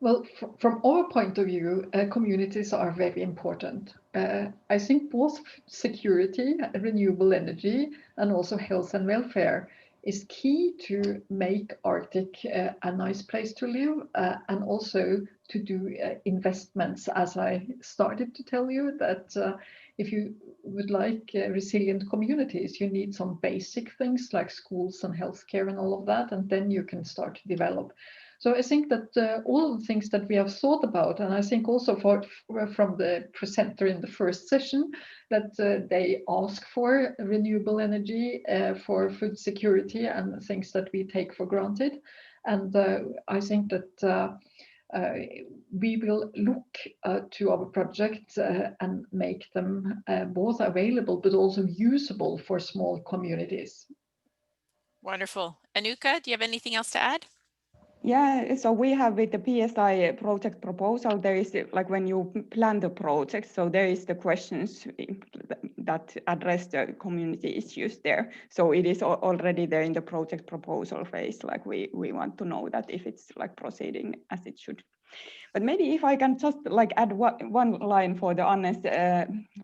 Well, from our point of view, communities are very important. I think both security, renewable energy, and also health and welfare is key to make Arctic a nice place to live, and also to do investments, as I started to tell you, that if you would like resilient communities, you need some basic things like schools and healthcare and all of that, and then you can start to develop. So I think that all of the things that we have thought about, and I think also from the presenter in the first session, that they ask for renewable energy, for food security, and things that we take for granted. And I think that we will look to our projects and make them both available but also usable for small communities. Wonderful. Anuka, do you have anything else to add? Yeah, so we have with the PSI project proposal, there is like when you plan the project, so there is the questions that address the community issues there. So it is already there in the project proposal phase, like we want to know that if it's like proceeding as it should. But maybe if I can just like add one line for the Anne's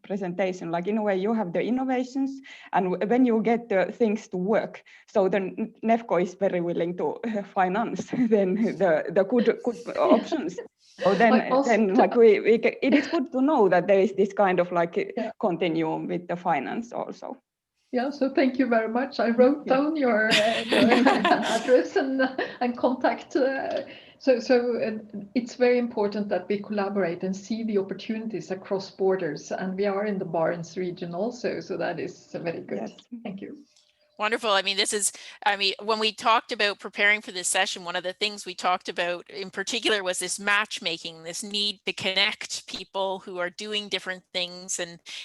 presentation, like in a way you have the innovations, and when you get the things to work, so then NEFCO is very willing to finance then the good options. So then like it is good to know that there is this kind of like continuum with the finance also. Yeah, so thank you very much. I wrote down your address and contact. So it's very important that we collaborate and see the opportunities across borders. And we are in the Barents region also, so that is very good. Yes. Thank you. Wonderful. I mean, when we talked about preparing for this session, one of the things we talked about in particular was this matchmaking, this need to connect people who are doing different things.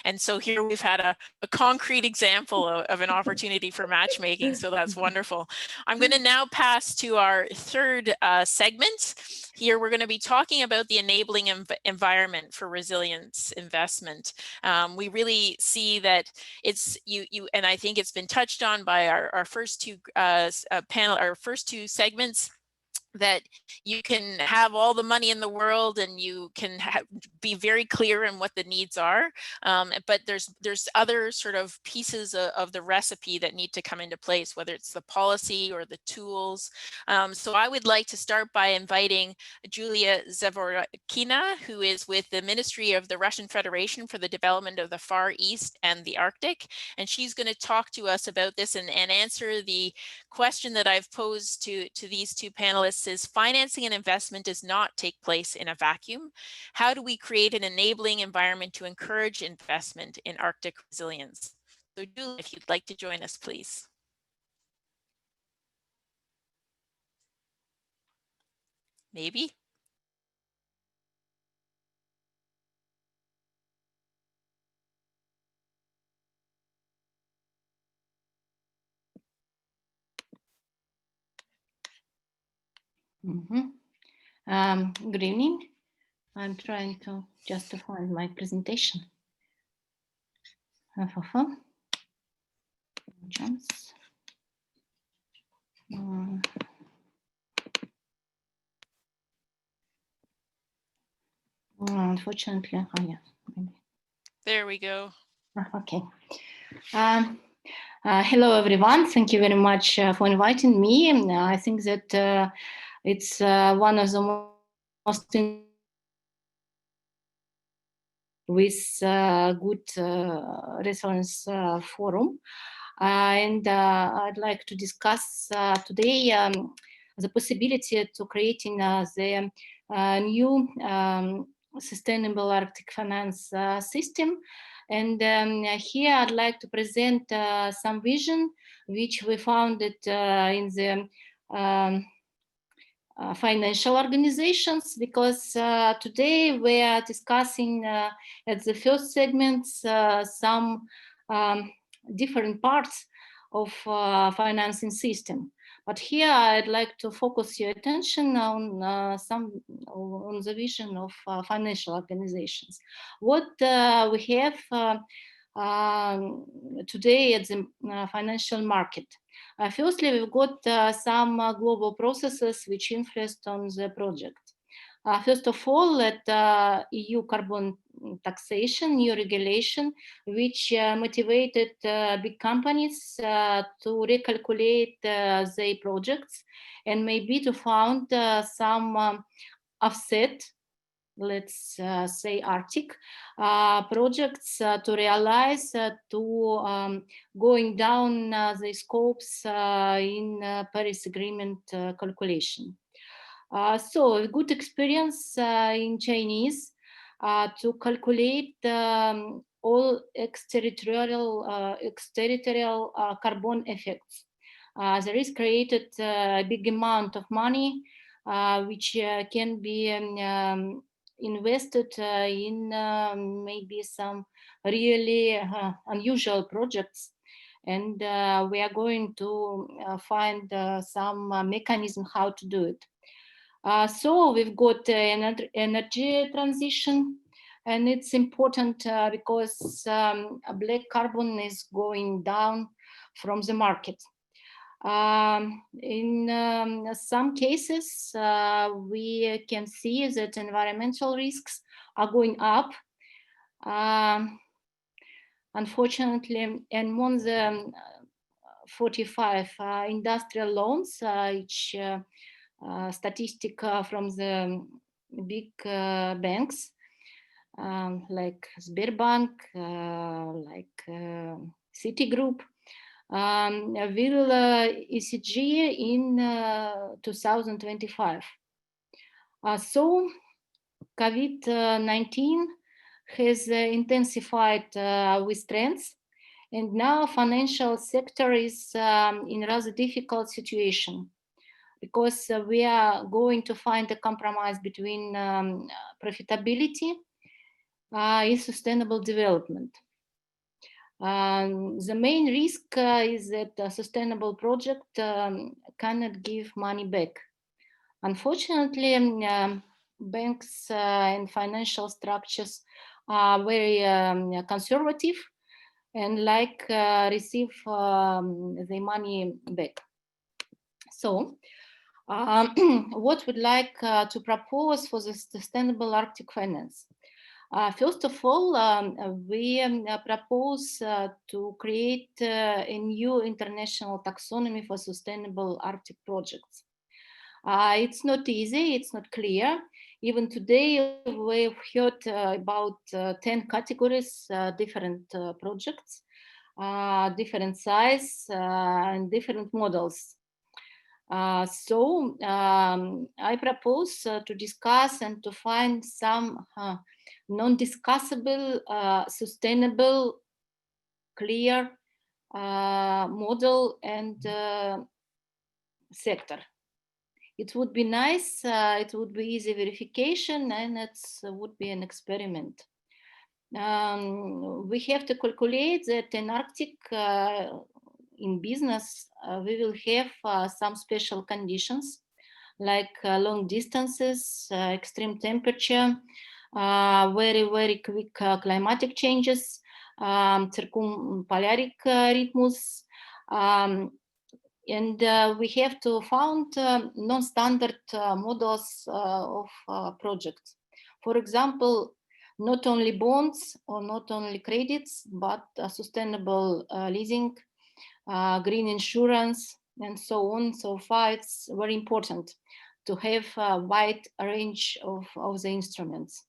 And so here we've had a concrete example of an opportunity for matchmaking. So that's wonderful. I'm going to now pass to our third segment. Here we're going to be talking about the enabling environment for resilience investment. We really see that it's and I think it's been touched on by our first two first two segments, that you can have all the money in the world and you can be very clear in what the needs are, but there's other sort of pieces of the recipe that need to come into place, whether it's the policy or the tools. So I would like to start by inviting Julia Zavorkina, who is with the Ministry of the Russian Federation for the Development of the Far East and the Arctic, and she's going to talk to us about this and answer the question that I've posed to these two panelists. Is financing and investment does not take place in a vacuum. How do we create an enabling environment to encourage investment in Arctic resilience? So Julia, if you'd like to join us, please. Maybe. Good evening. I'm trying to just to find my presentation. Chance. Unfortunately, oh yeah. Maybe. There we go. Okay. Hello, everyone. Thank you very much for inviting me. I think that it's one of the most with good reference forum. And I'd like to discuss today the possibility to creating the new sustainable Arctic finance system And here I'd like to present some vision which we founded in the financial organizations, because today we are discussing at the first segments some different parts of financing system. But here I'd like to focus your attention on on the vision of financial organizations. What we have today at the financial market. Firstly, we've got some global processes which influenced on the project. First of all, at EU carbon taxation, new regulation, which motivated big companies to recalculate their projects and maybe to found some offset, let's say Arctic projects to realize to going down the scopes in Paris Agreement calculation. So a good experience in Chinese to calculate all extraterritorial carbon effects. There is created a big amount of money which can be invested in maybe some really unusual projects, and we are going to find some mechanism how to do it. So we've got energy transition, and it's important because black carbon is going down from the market. In some cases, we can see that environmental risks are going up. Unfortunately, among the 45 industrial loans, each statistic from the big banks like Sberbank, like Citigroup, will ECG in 2025. So COVID-19 has intensified with strength, and now financial sector is in a rather difficult situation, because we are going to find a compromise between profitability and sustainable development. The main risk is that a sustainable project cannot give money back. Unfortunately, banks and financial structures are very conservative and like receive the money back. So what we'd like to propose for the sustainable Arctic finance? First of all, we propose to create a new international taxonomy for sustainable Arctic projects. It's not easy, it's not clear. Even today, we've heard about 10 categories, different projects, different size, and different models. So I propose to discuss and to find some non-discussable, sustainable, clear model and sector. It would be nice, it would be easy verification, and it would be an experiment. We have to calculate that in Arctic, in business, we will have some special conditions like long distances, extreme temperature, very, very quick climatic changes, circumpolaric rhythms, and we have to find non-standard models of projects. For example, not only bonds or not only credits, but sustainable leasing, green insurance, and so on. So far, it's very important to have a wide range of the instruments.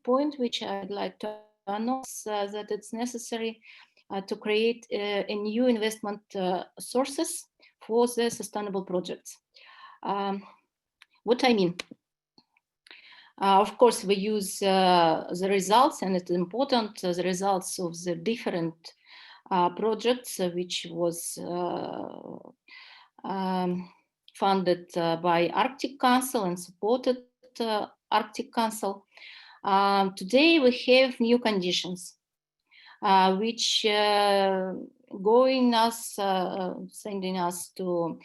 Point which I'd like to announce that it's necessary to create a new investment sources for the sustainable projects. What I mean? Of course, we use the results, and it's important, the results of the different projects which was funded by Arctic Council and supported Arctic Council. Today we have new conditions which sending us to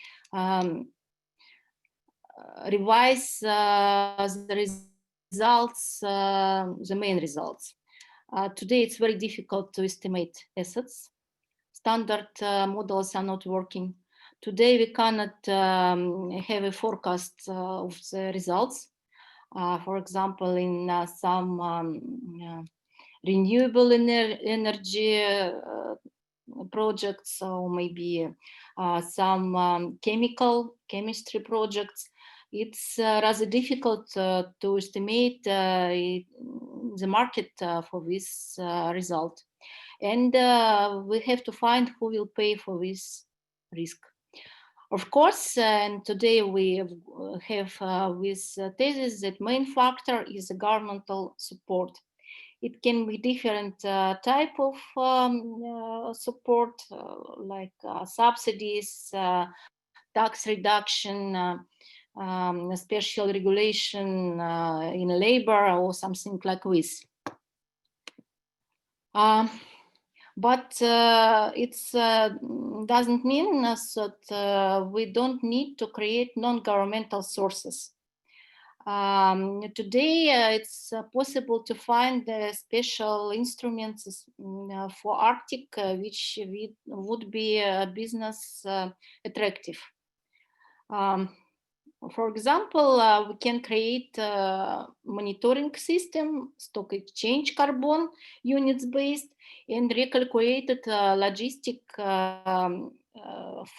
revise the results, the main results. Today it's very difficult to estimate assets. Standard models are not working. Today we cannot have a forecast of the results. For example, in some renewable energy projects, or maybe some chemistry projects, it's rather difficult to estimate the market for this result. And we have to find who will pay for this risk. Of course, and today we have with thesis that main factor is the governmental support. It can be different type of support, like subsidies, tax reduction, special regulation in labor, or something like this. But it doesn't mean that we don't need to create non-governmental sources. Today, it's possible to find special instruments for Arctic, which would be business attractive. For example, we can create a monitoring system, stock exchange carbon units based, and recalculated logistic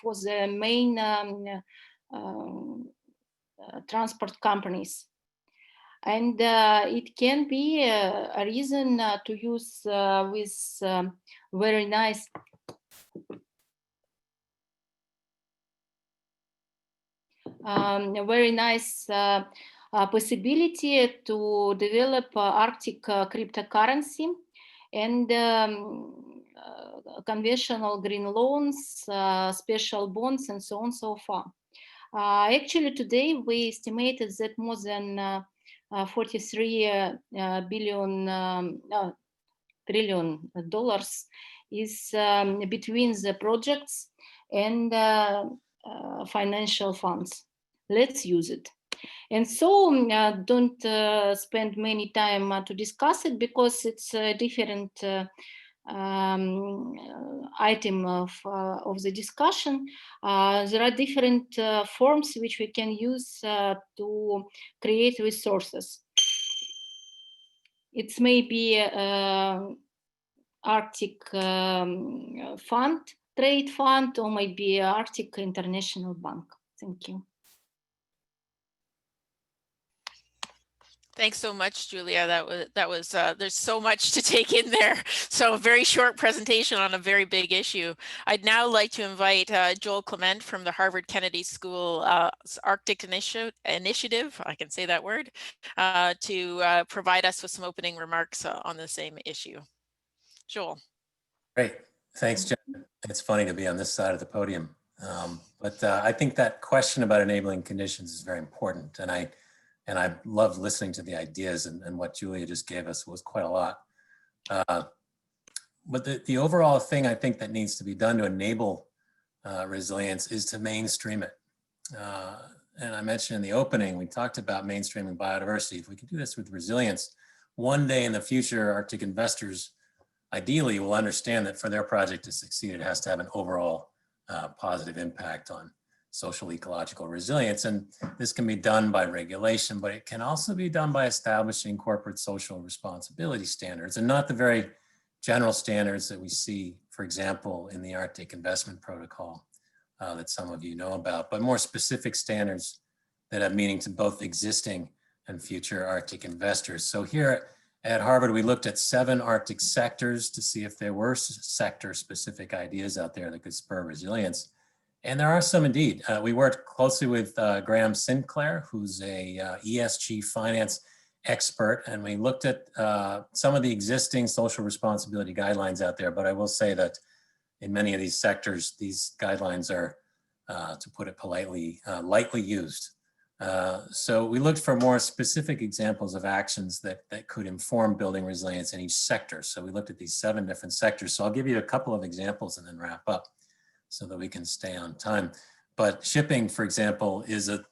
for the main transport companies. And it can be a reason to use with very nice possibility to develop Arctic cryptocurrency and conventional green loans, special bonds, and so on and so forth. Actually, today we estimated that more than 43 trillion dollars is between the projects and financial funds. Let's use it. And so don't spend many time to discuss it, because it's a different item of the discussion. There are different forms which we can use to create resources. It's maybe Arctic fund, trade fund, or maybe Arctic International Bank. Thank you. Thanks so much, Julia. That was there's so much to take in there. So a very short presentation on a very big issue. I'd now like to invite Joel Clement from the Harvard Kennedy School Arctic Initiative, I can say that word, to provide us with some opening remarks on the same issue. Joel. Great. Thanks, Jen. It's funny to be on this side of the podium. But I think that question about enabling conditions is very important. And I loved listening to the ideas, and what Julia just gave us was quite a lot. But the overall thing I think that needs to be done to enable resilience is to mainstream it. And I mentioned in the opening, we talked about mainstreaming biodiversity. If we can do this with resilience, one day in the future, Arctic investors ideally will understand that for their project to succeed, it has to have an overall positive impact on social ecological resilience. And this can be done by regulation, but it can also be done by establishing corporate social responsibility standards, and not the very general standards that we see, for example, in the Arctic Investment Protocol that some of you know about, but more specific standards that have meaning to both existing and future Arctic investors. So here at Harvard, we looked at 7 Arctic sectors to see if there were sector-specific ideas out there that could spur resilience. And there are some indeed. We worked closely with Graham Sinclair, who's a ESG finance expert, and we looked at some of the existing social responsibility guidelines out there. But I will say that in many of these sectors, these guidelines are, to put it politely, lightly used. So we looked for more specific examples of actions that could inform building resilience in each sector. So we looked at these 7 different sectors. So I'll give you a couple of examples and then wrap up, so that we can stay on time. But shipping, for example, is a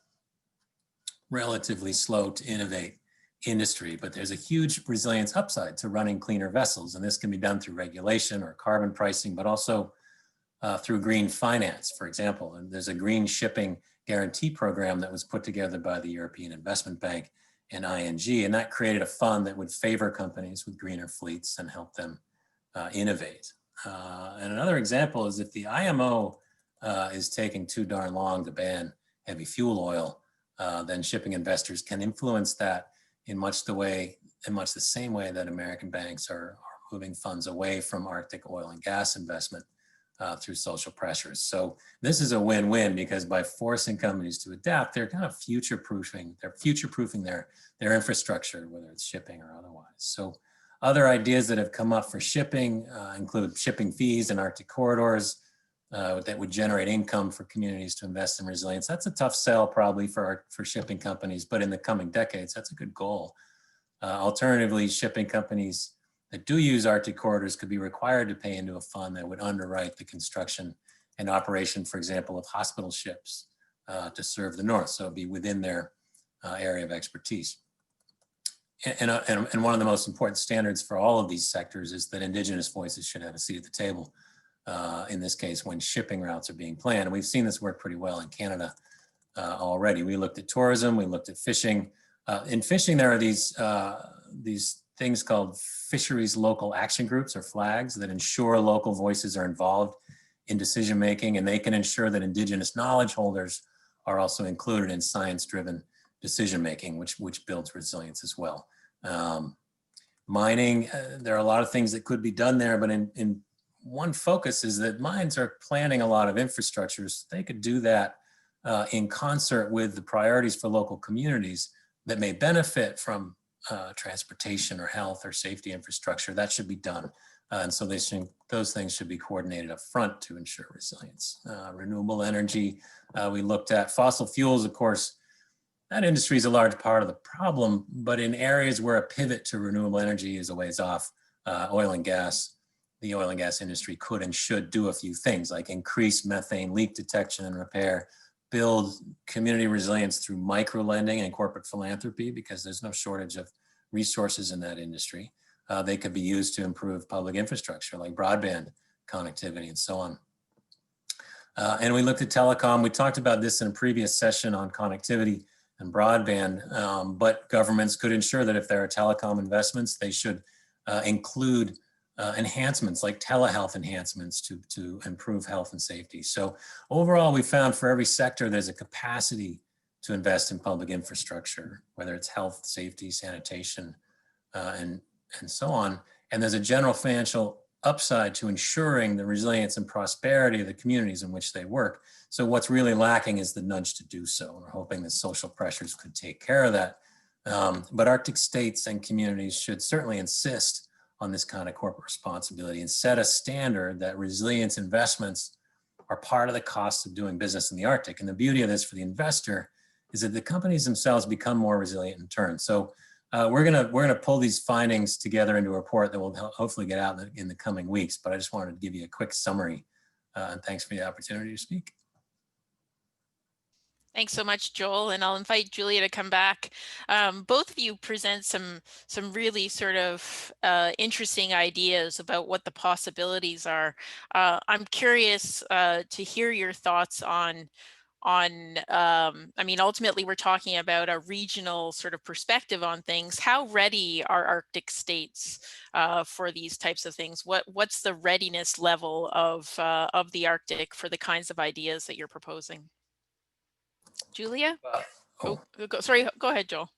relatively slow to innovate industry, but there's a huge resilience upside to running cleaner vessels. And this can be done through regulation or carbon pricing, but also through green finance, for example. And there's a green shipping guarantee program that was put together by the European Investment Bank and ING, and that created a fund that would favor companies with greener fleets and help them innovate. And another example is if the IMO is taking too darn long to ban heavy fuel oil, then shipping investors can influence that in much the same way that American banks are moving funds away from Arctic oil and gas investment through social pressures. So this is a win-win, because by forcing companies to adapt, they're kind of future-proofing their infrastructure, whether it's shipping or otherwise. So other ideas that have come up for shipping include shipping fees in Arctic corridors that would generate income for communities to invest in resilience. That's a tough sell probably for shipping companies, but in the coming decades, that's a good goal. Alternatively, shipping companies that do use Arctic corridors could be required to pay into a fund that would underwrite the construction and operation, for example, of hospital ships to serve the North. So it'd be within their area of expertise. And one of the most important standards for all of these sectors is that Indigenous voices should have a seat at the table, in this case, when shipping routes are being planned. And we've seen this work pretty well in Canada already. We looked at tourism, we looked at fishing. In fishing, there are these things called fisheries local action groups, or flags, that ensure local voices are involved in decision-making, and they can ensure that Indigenous knowledge holders are also included in science-driven decision-making, which builds resilience as well. Mining, there are a lot of things that could be done there, but in one focus is that mines are planning a lot of infrastructures. They could do that in concert with the priorities for local communities that may benefit from transportation or health or safety infrastructure. That should be done. And so those things should be coordinated up front to ensure resilience. Renewable energy, we looked at fossil fuels, of course. That industry is a large part of the problem, but in areas where a pivot to renewable energy is a ways off, the oil and gas industry could and should do a few things, like increase methane leak detection and repair, build community resilience through micro-lending and corporate philanthropy, because there's no shortage of resources in that industry. They could be used to improve public infrastructure like broadband connectivity and so on. And we looked at telecom. We talked about this in a previous session on connectivity and broadband, but governments could ensure that if there are telecom investments, they should include enhancements like telehealth enhancements to improve health and safety. So overall, we found for every sector, there's a capacity to invest in public infrastructure, whether it's health, safety, sanitation, and so on. And there's a general financial upside to ensuring the resilience and prosperity of the communities in which they work. So what's really lacking is the nudge to do so. We're hoping that social pressures could take care of that. But Arctic states and communities should certainly insist on this kind of corporate responsibility and set a standard that resilience investments are part of the cost of doing business in the Arctic. And the beauty of this for the investor is that the companies themselves become more resilient in turn. So we're gonna pull these findings together into a report that will hopefully get out in the coming weeks, but I just wanted to give you a quick summary, and thanks for the opportunity to speak. Thanks so much, Joel, and I'll invite Julia to come back. Both of you present some really sort of interesting ideas about what the possibilities are. I'm curious to hear your thoughts on I mean, ultimately, we're talking about a regional sort of perspective on things. How ready are Arctic states for these types of things? What's the readiness level of the Arctic for the kinds of ideas that you're proposing? Julia? Sorry, go ahead, Joel.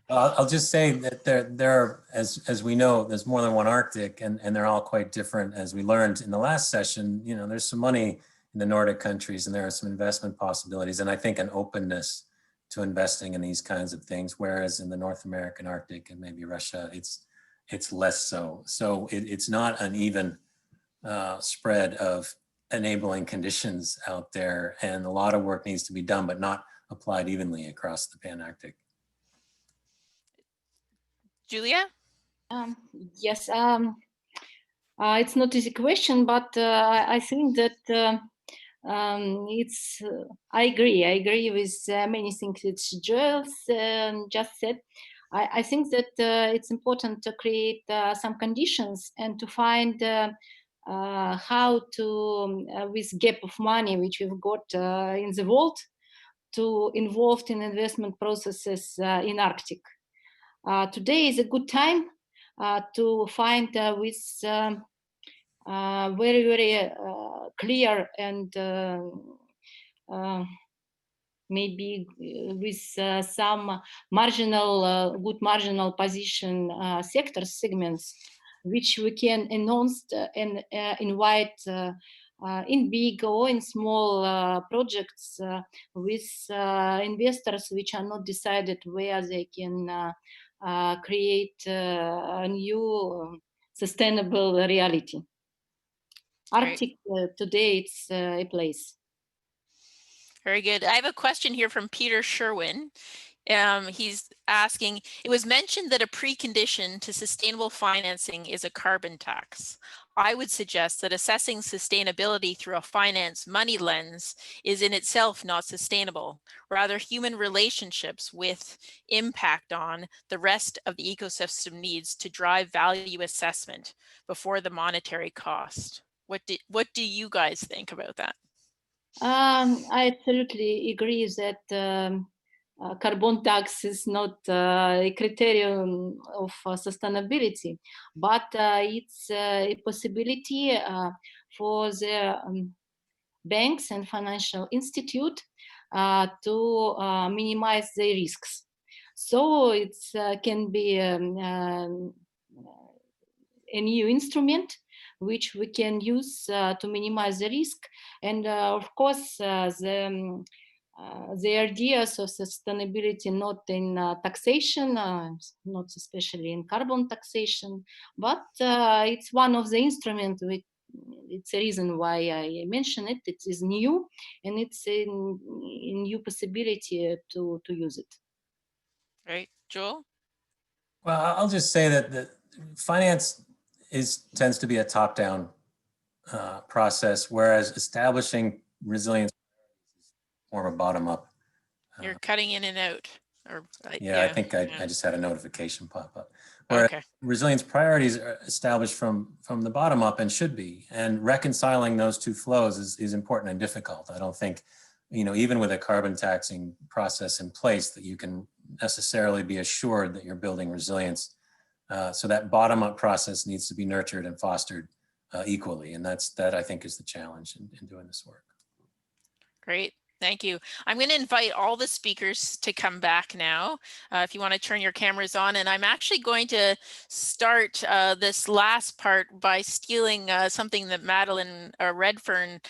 I'll just say that there are, as we know, there's more than one Arctic, and they're all quite different. As we learned in the last session, you know, there's some money in the Nordic countries, and there are some investment possibilities, and I think an openness to investing in these kinds of things, whereas in the North American Arctic and maybe Russia, it's less so. So it's not an even spread of enabling conditions out there, and a lot of work needs to be done, but not applied evenly across the Pan-Arctic. Julia? Yes, it's not easy question, but I think that I agree with many things that Joel just said. I think that it's important to create some conditions and to find how to, with gap of money which we've got in the world, to involved in investment processes in Arctic. Today is a good time to find with very clear and maybe with some marginal, good marginal position sectors, segments, which we can announce and invite in big or in small projects with investors which are not decided where they can create a new sustainable reality. Arctic today, it's a place. Very good. I have a question here from Peter Sherwin. He's asking, it was mentioned that a precondition to sustainable financing is a carbon tax. I would suggest that assessing sustainability through a finance money lens is in itself not sustainable. Rather, human relationships with impact on the rest of the ecosystem needs to drive value assessment before the monetary cost. What do you guys think about that? I absolutely agree that carbon tax is not a criterion of sustainability, but it's a possibility for the banks and financial institute to minimize the risks. So it can be a new instrument which we can use to minimize the risk. And of course, the ideas of sustainability not in taxation, not especially in carbon taxation, but it's one of the instruments. It's a reason why I mention it. It is new, and it's a new possibility to use it. Right, Joel? Well, I'll just say that the finance tends to be a top-down process, whereas establishing resilience is more of a bottom-up. You're cutting in and out. I think I just had a notification pop up. Whereas resilience priorities are established from the bottom up and should be, and reconciling those two flows is important and difficult. I don't think, even with a carbon taxing process in place, that you can necessarily be assured that you're building resilience. So that bottom-up process needs to be nurtured and fostered equally, and that I think is the challenge in doing this work. Great, thank you. I'm going to invite all the speakers to come back now. If you want to turn your cameras on, and I'm actually going to start this last part by stealing something that Madeline Redford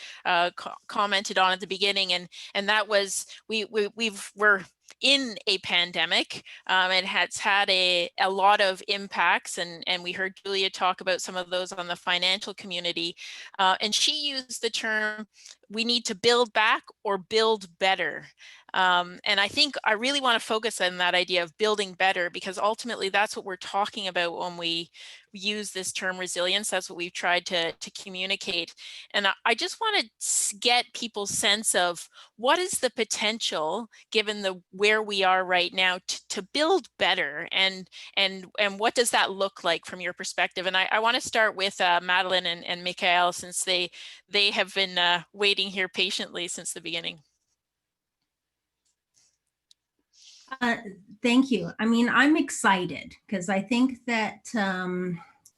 commented on at the beginning, and that was we're in a pandemic. It has had a lot of impacts, and we heard Julia talk about some of those on the financial community. And she used the term, we need to build back or build better. And I think I really want to focus on that idea of building better, because ultimately that's what we're talking about when we use this term resilience. That's what we've tried to communicate. And I just want to get people's sense of what is the potential, given where we are right now, to build better, and what does that look like from your perspective? And I want to start with Madeline and Mikhail, since they have been waiting here patiently since the beginning. Thank you. I mean, I'm excited because I think that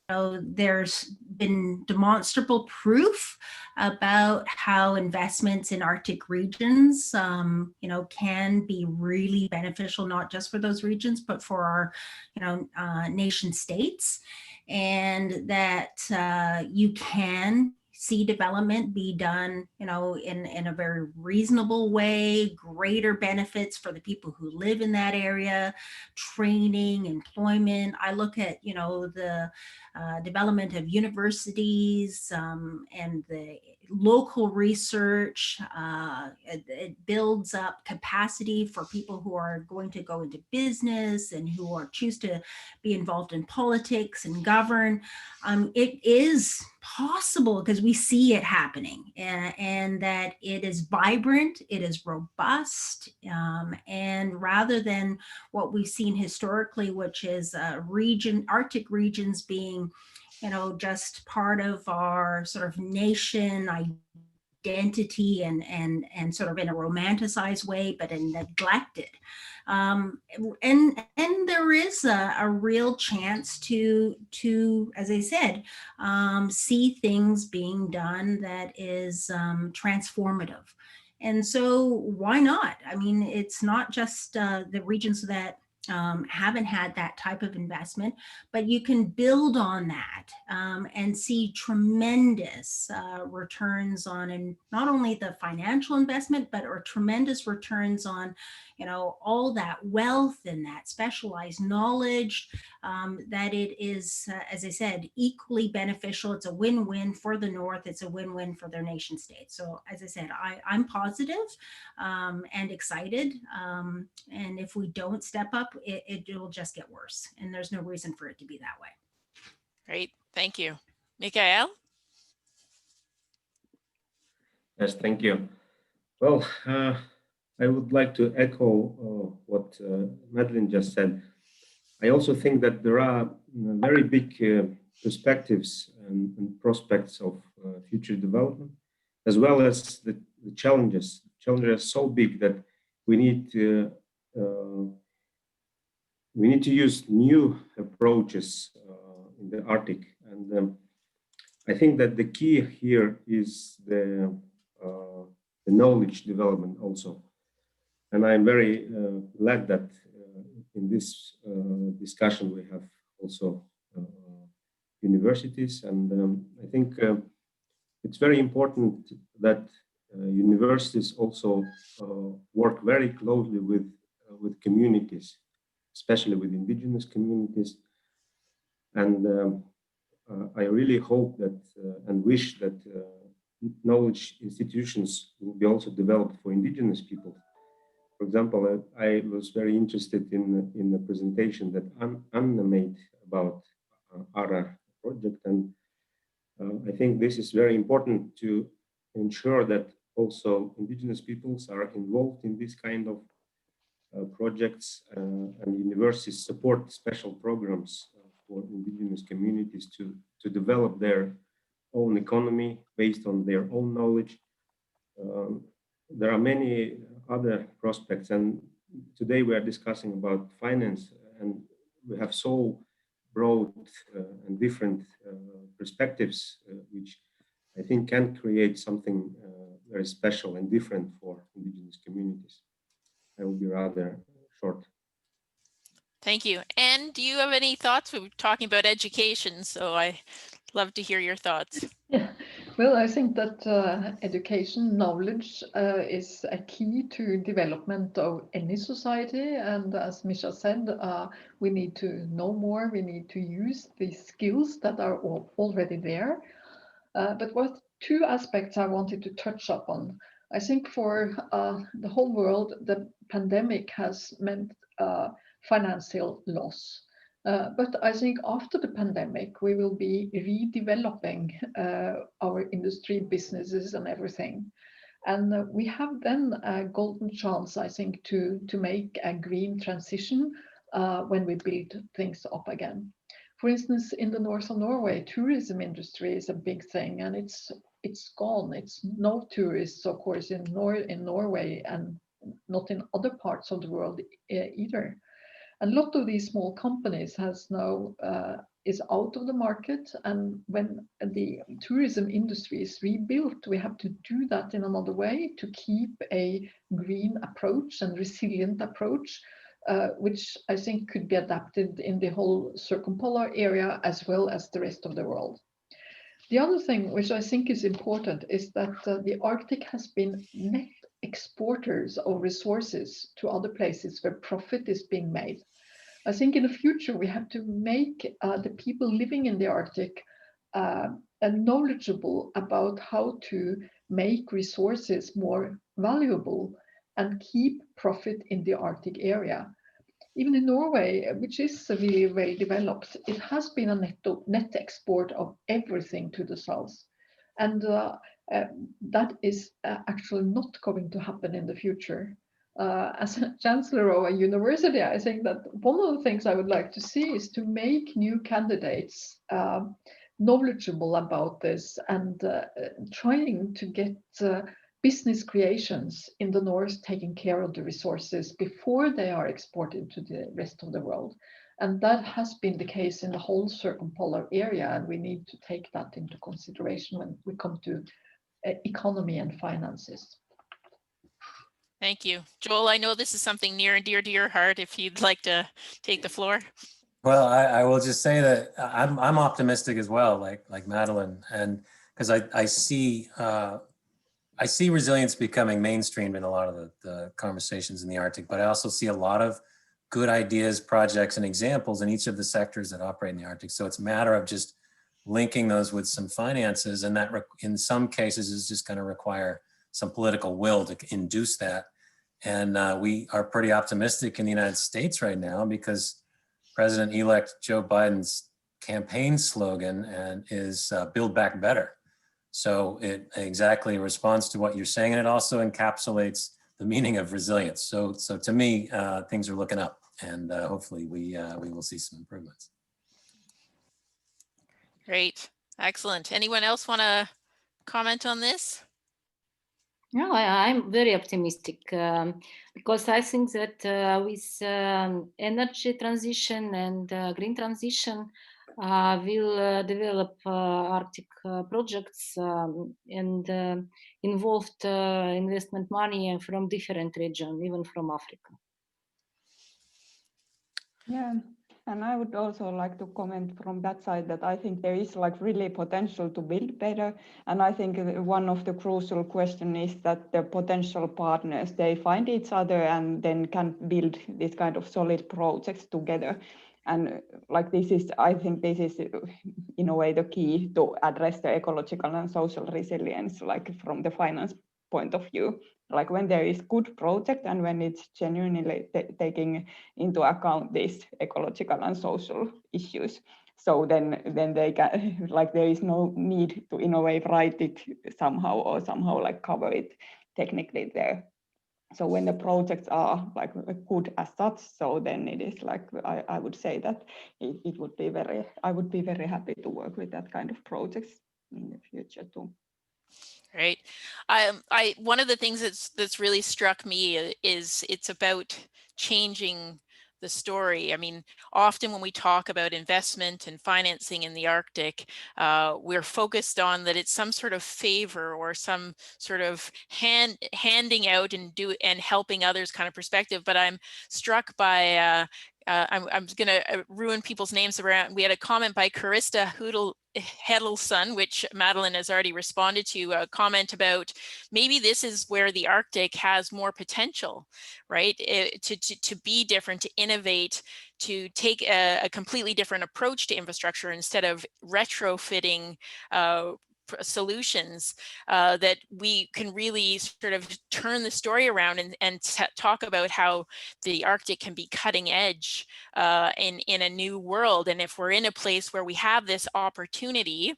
there's been demonstrable proof about how investments in Arctic regions, can be really beneficial, not just for those regions, but for our, nation states, and that you can see development be done, in a very reasonable way, greater benefits for the people who live in that area, training, employment. I look at, the development of universities and the local research. It builds up capacity for people who are going to go into business and who are choose to be involved in politics and govern. It is possible because we see it happening, and that it is vibrant, it is robust, and rather than what we've seen historically, which is Arctic regions being, just part of our sort of nation identity and sort of in a romanticized way, but neglected. And there is a real chance to, as I said, see things being done that is transformative. And so why not? I mean, it's not just the regions that haven't had that type of investment, but you can build on that and see tremendous returns on not only the financial investment, but tremendous returns on, all that wealth and that specialized knowledge, that it is, as I said, equally beneficial. It's a win-win for the North. It's a win-win for their nation state. So as I said, I'm positive and excited. And if we don't step up, it will just get worse. And there's no reason for it to be that way. Great. Thank you. Mikhail? Yes, thank you. Well, I would like to echo what Madeline just said. I also think that there are very big perspectives and prospects of future development, as well as the challenges. Challenges are so big that we need to use new approaches in the Arctic. And I think that the key here is the knowledge development also. And I'm very glad that in this discussion we have also universities. And I think it's very important that universities also work very closely with communities, especially with indigenous communities. And I really hope that and wish that knowledge institutions will be also developed for indigenous people. For example, I was very interested in the presentation that Anna made about ARA project, and I think this is very important to ensure that also indigenous peoples are involved in this kind of projects, and universities support special programs for indigenous communities to develop their own economy based on their own knowledge. There are many other prospects, and today we are discussing about finance, and we have so broad and different perspectives, which I think can create something very special and different for indigenous communities. I will be rather short. Thank you. And do you have any thoughts? We were talking about education, so I love to hear your thoughts. Yeah, well, I think that education, knowledge is a key to development of any society. And as Misha said, we need to know more. We need to use these skills that are already there. But what two aspects I wanted to touch upon. I think for the whole world, the pandemic has meant financial loss. But I think after the pandemic, we will be redeveloping our industry, businesses, and everything. And we have then a golden chance, I think, to make a green transition when we build things up again. For instance, in the north of Norway, tourism industry is a big thing, and it's gone. It's no tourists, of course, in Norway, and not in other parts of the world either. A lot of these small companies has now is out of the market, and when the tourism industry is rebuilt, we have to do that in another way to keep a green approach and resilient approach, which I think could be adapted in the whole circumpolar area as well as the rest of the world. The other thing which I think is important is that the Arctic has been net exporters of resources to other places where profit is being made. I think in the future we have to make the people living in the Arctic knowledgeable about how to make resources more valuable and keep profit in the Arctic area. Even in Norway, which is really well developed, it has been a net export of everything to the south. And that is actually not going to happen in the future. As a chancellor of a university, I think that one of the things I would like to see is to make new candidates knowledgeable about this and trying to get business creations in the north taking care of the resources before they are exported to the rest of the world. And that has been the case in the whole circumpolar area, and we need to take that into consideration when we come to economy and finances. Thank you. Joel, I know this is something near and dear to your heart, if you'd like to take the floor. Well, I will just say that I'm optimistic as well, like Madeline, and because I see resilience becoming mainstream in a lot of the conversations in the Arctic, but I also see a lot of good ideas, projects, and examples in each of the sectors that operate in the Arctic. So it's a matter of just linking those with some finances, and that in some cases is just going to require some political will to induce that. And we are pretty optimistic in the United States right now because President-elect Joe Biden's campaign slogan is Build Back Better. So it exactly responds to what you're saying, and it also encapsulates the meaning of resilience. So to me, things are looking up, and hopefully we will see some improvements. Great, excellent. Anyone else want to comment on this? No, I'm very optimistic because I think that with energy transition and green transition, will develop Arctic projects and involved investment money from different regions, even from Africa. Yeah, and I would also like to comment from that side that I think there is like really potential to build better. And I think one of the crucial questions is that the potential partners, they find each other and then can build this kind of solid projects together. And like this is, I think this is in a way the key to address the ecological and social resilience, like from the finance point of view. Like when there is good project and when it's genuinely taking into account these ecological and social issues. So then they can, like there is no need to in a way write it somehow or somehow like cover it technically there. So when the projects are like good as such, so then it is like, I would say that it would be I would be very happy to work with that kind of projects in the future too. Right. One of the things that's really struck me is it's about changing the story. I mean, often when we talk about investment and financing in the Arctic, we're focused on that it's some sort of favor or some sort of handing out and helping others kind of perspective. But I'm struck by I'm going to ruin people's names around. We had a comment by Karista Hedelson, which Madeline has already responded to, a comment about maybe this is where the Arctic has more potential, right? To be different, to innovate, to take a completely different approach to infrastructure instead of retrofitting solutions, that we can really sort of turn the story around and talk about how the Arctic can be cutting edge in a new world. And if we're in a place where we have this opportunity,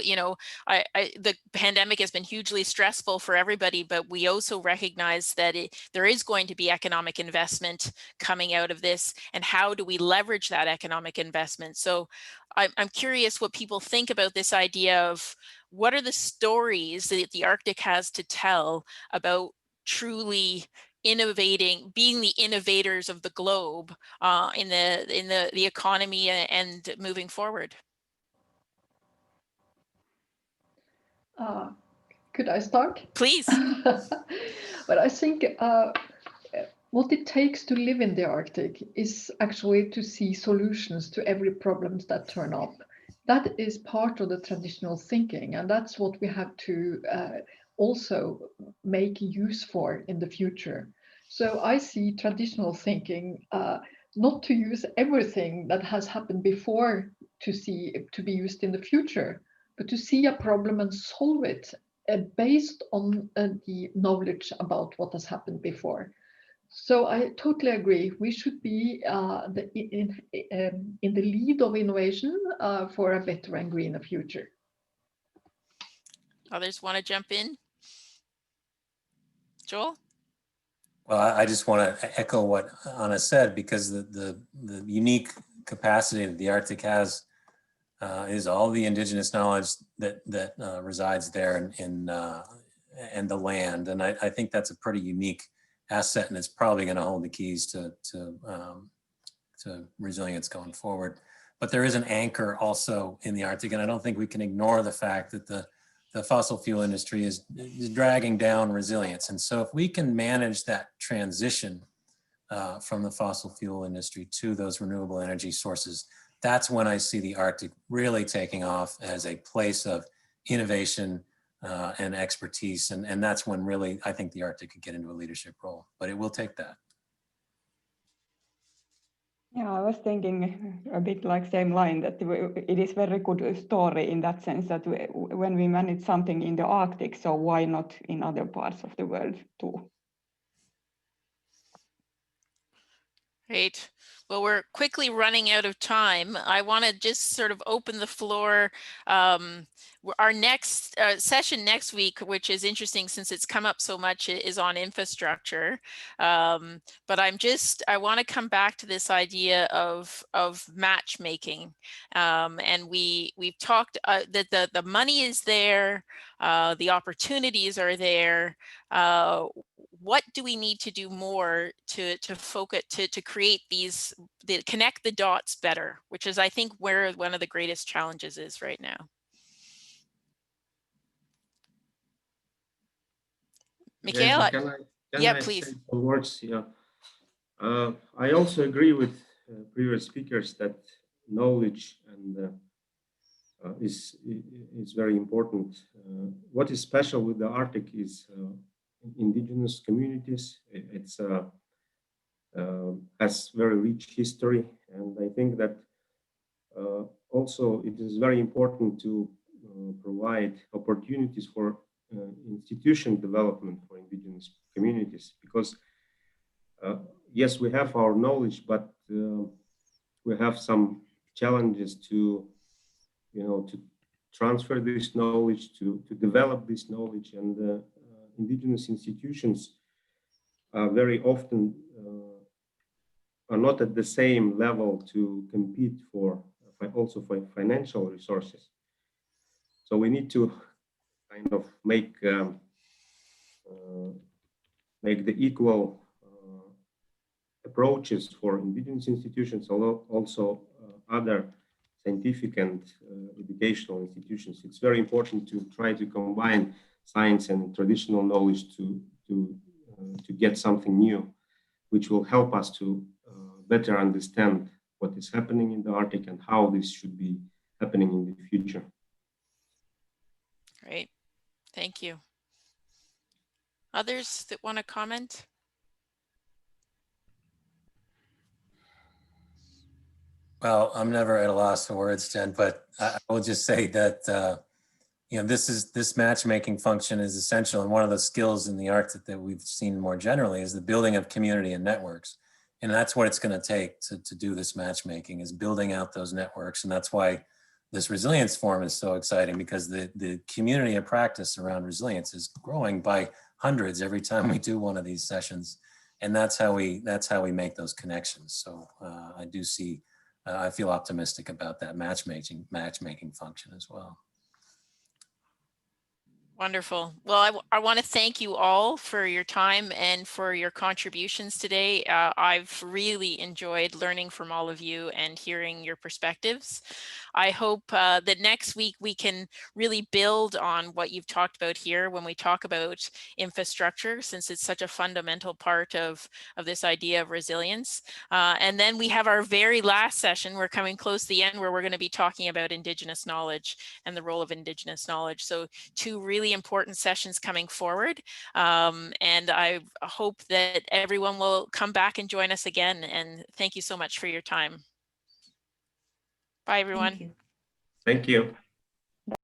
you know, the pandemic has been hugely stressful for everybody, but we also recognize that there is going to be economic investment coming out of this, and how do we leverage that economic investment? So I'm curious what people think about this idea of what are the stories that the Arctic has to tell about truly innovating, being the innovators of the globe in the economy and moving forward. Could I start? Please. But I think what it takes to live in the Arctic is actually to see solutions to every problem that turn up. that is part of the traditional thinking, and that's what we have to also make use for in the future. So I see traditional thinking not to use everything that has happened before to be used in the future, but to see a problem and solve it based on the knowledge about what has happened before. So I totally agree. We should be in the lead of innovation for a better and greener future. Others want to jump in? Joel? Well, I just want to echo what Anna said, because the unique capacity that the Arctic has is all the indigenous knowledge that resides there and the land. And I think that's a pretty unique asset, and it's probably going to hold the keys to resilience going forward. But there is an anchor also in the Arctic, and I don't think we can ignore the fact that the fossil fuel industry is dragging down resilience. And so if we can manage that transition from the fossil fuel industry to those renewable energy sources, that's when I see the Arctic really taking off as a place of innovation and expertise. And that's when really I think the Arctic could get into a leadership role, but it will take that. Yeah, I was thinking a bit like same line, that it is very good story in that sense that when we manage something in the Arctic, so why not in other parts of the world too? Great. Well, we're quickly running out of time. I want to just sort of open the floor. Our next session next week, which is interesting since it's come up so much, is on infrastructure. But I want to come back to this idea of matchmaking. And we've talked that the money is there, the opportunities are there. What do we need to do more to focus, to create connect the dots better, which is, I think, where one of the greatest challenges is right now. Mikhail? Can I please. say some words? Yeah. I also agree with previous speakers that knowledge and is very important. What is special with the Arctic is indigenous communities. It's has very rich history, and I think that also it is very important to provide opportunities for institution development for indigenous communities, because yes, we have our knowledge, but we have some challenges to transfer this knowledge, to develop this knowledge, and indigenous institutions very often are not at the same level to compete for financial resources. So we need to kind of make the equal approaches for indigenous institutions, although also other scientific and educational institutions. It's very important to try to combine science and traditional knowledge to get something new, which will help us to better understand what is happening in the Arctic and how this should be happening in the future. Great, thank you. Others that want to comment? Well, I'm never at a loss for words, Jen, but I will just say that this matchmaking function is essential, and one of the skills in the Arctic that we've seen more generally is the building of community and networks, and that's what it's going to take to do this matchmaking, is building out those networks. And that's why this resilience forum is so exciting, because the community of practice around resilience is growing by hundreds every time we do one of these sessions, and that's how we make those connections. So I do see. I feel optimistic about that matchmaking function as well. Wonderful. Well, I want to thank you all for your time and for your contributions today. I've really enjoyed learning from all of you and hearing your perspectives. I hope that next week we can really build on what you've talked about here when we talk about infrastructure, since it's such a fundamental part of this idea of resilience. And then we have our very last session. We're coming close to the end, where we're going to be talking about Indigenous knowledge and the role of Indigenous knowledge. So two really important sessions coming forward. And I hope that everyone will come back and join us again. And thank you so much for your time. Bye, everyone. Thank you. Thank you.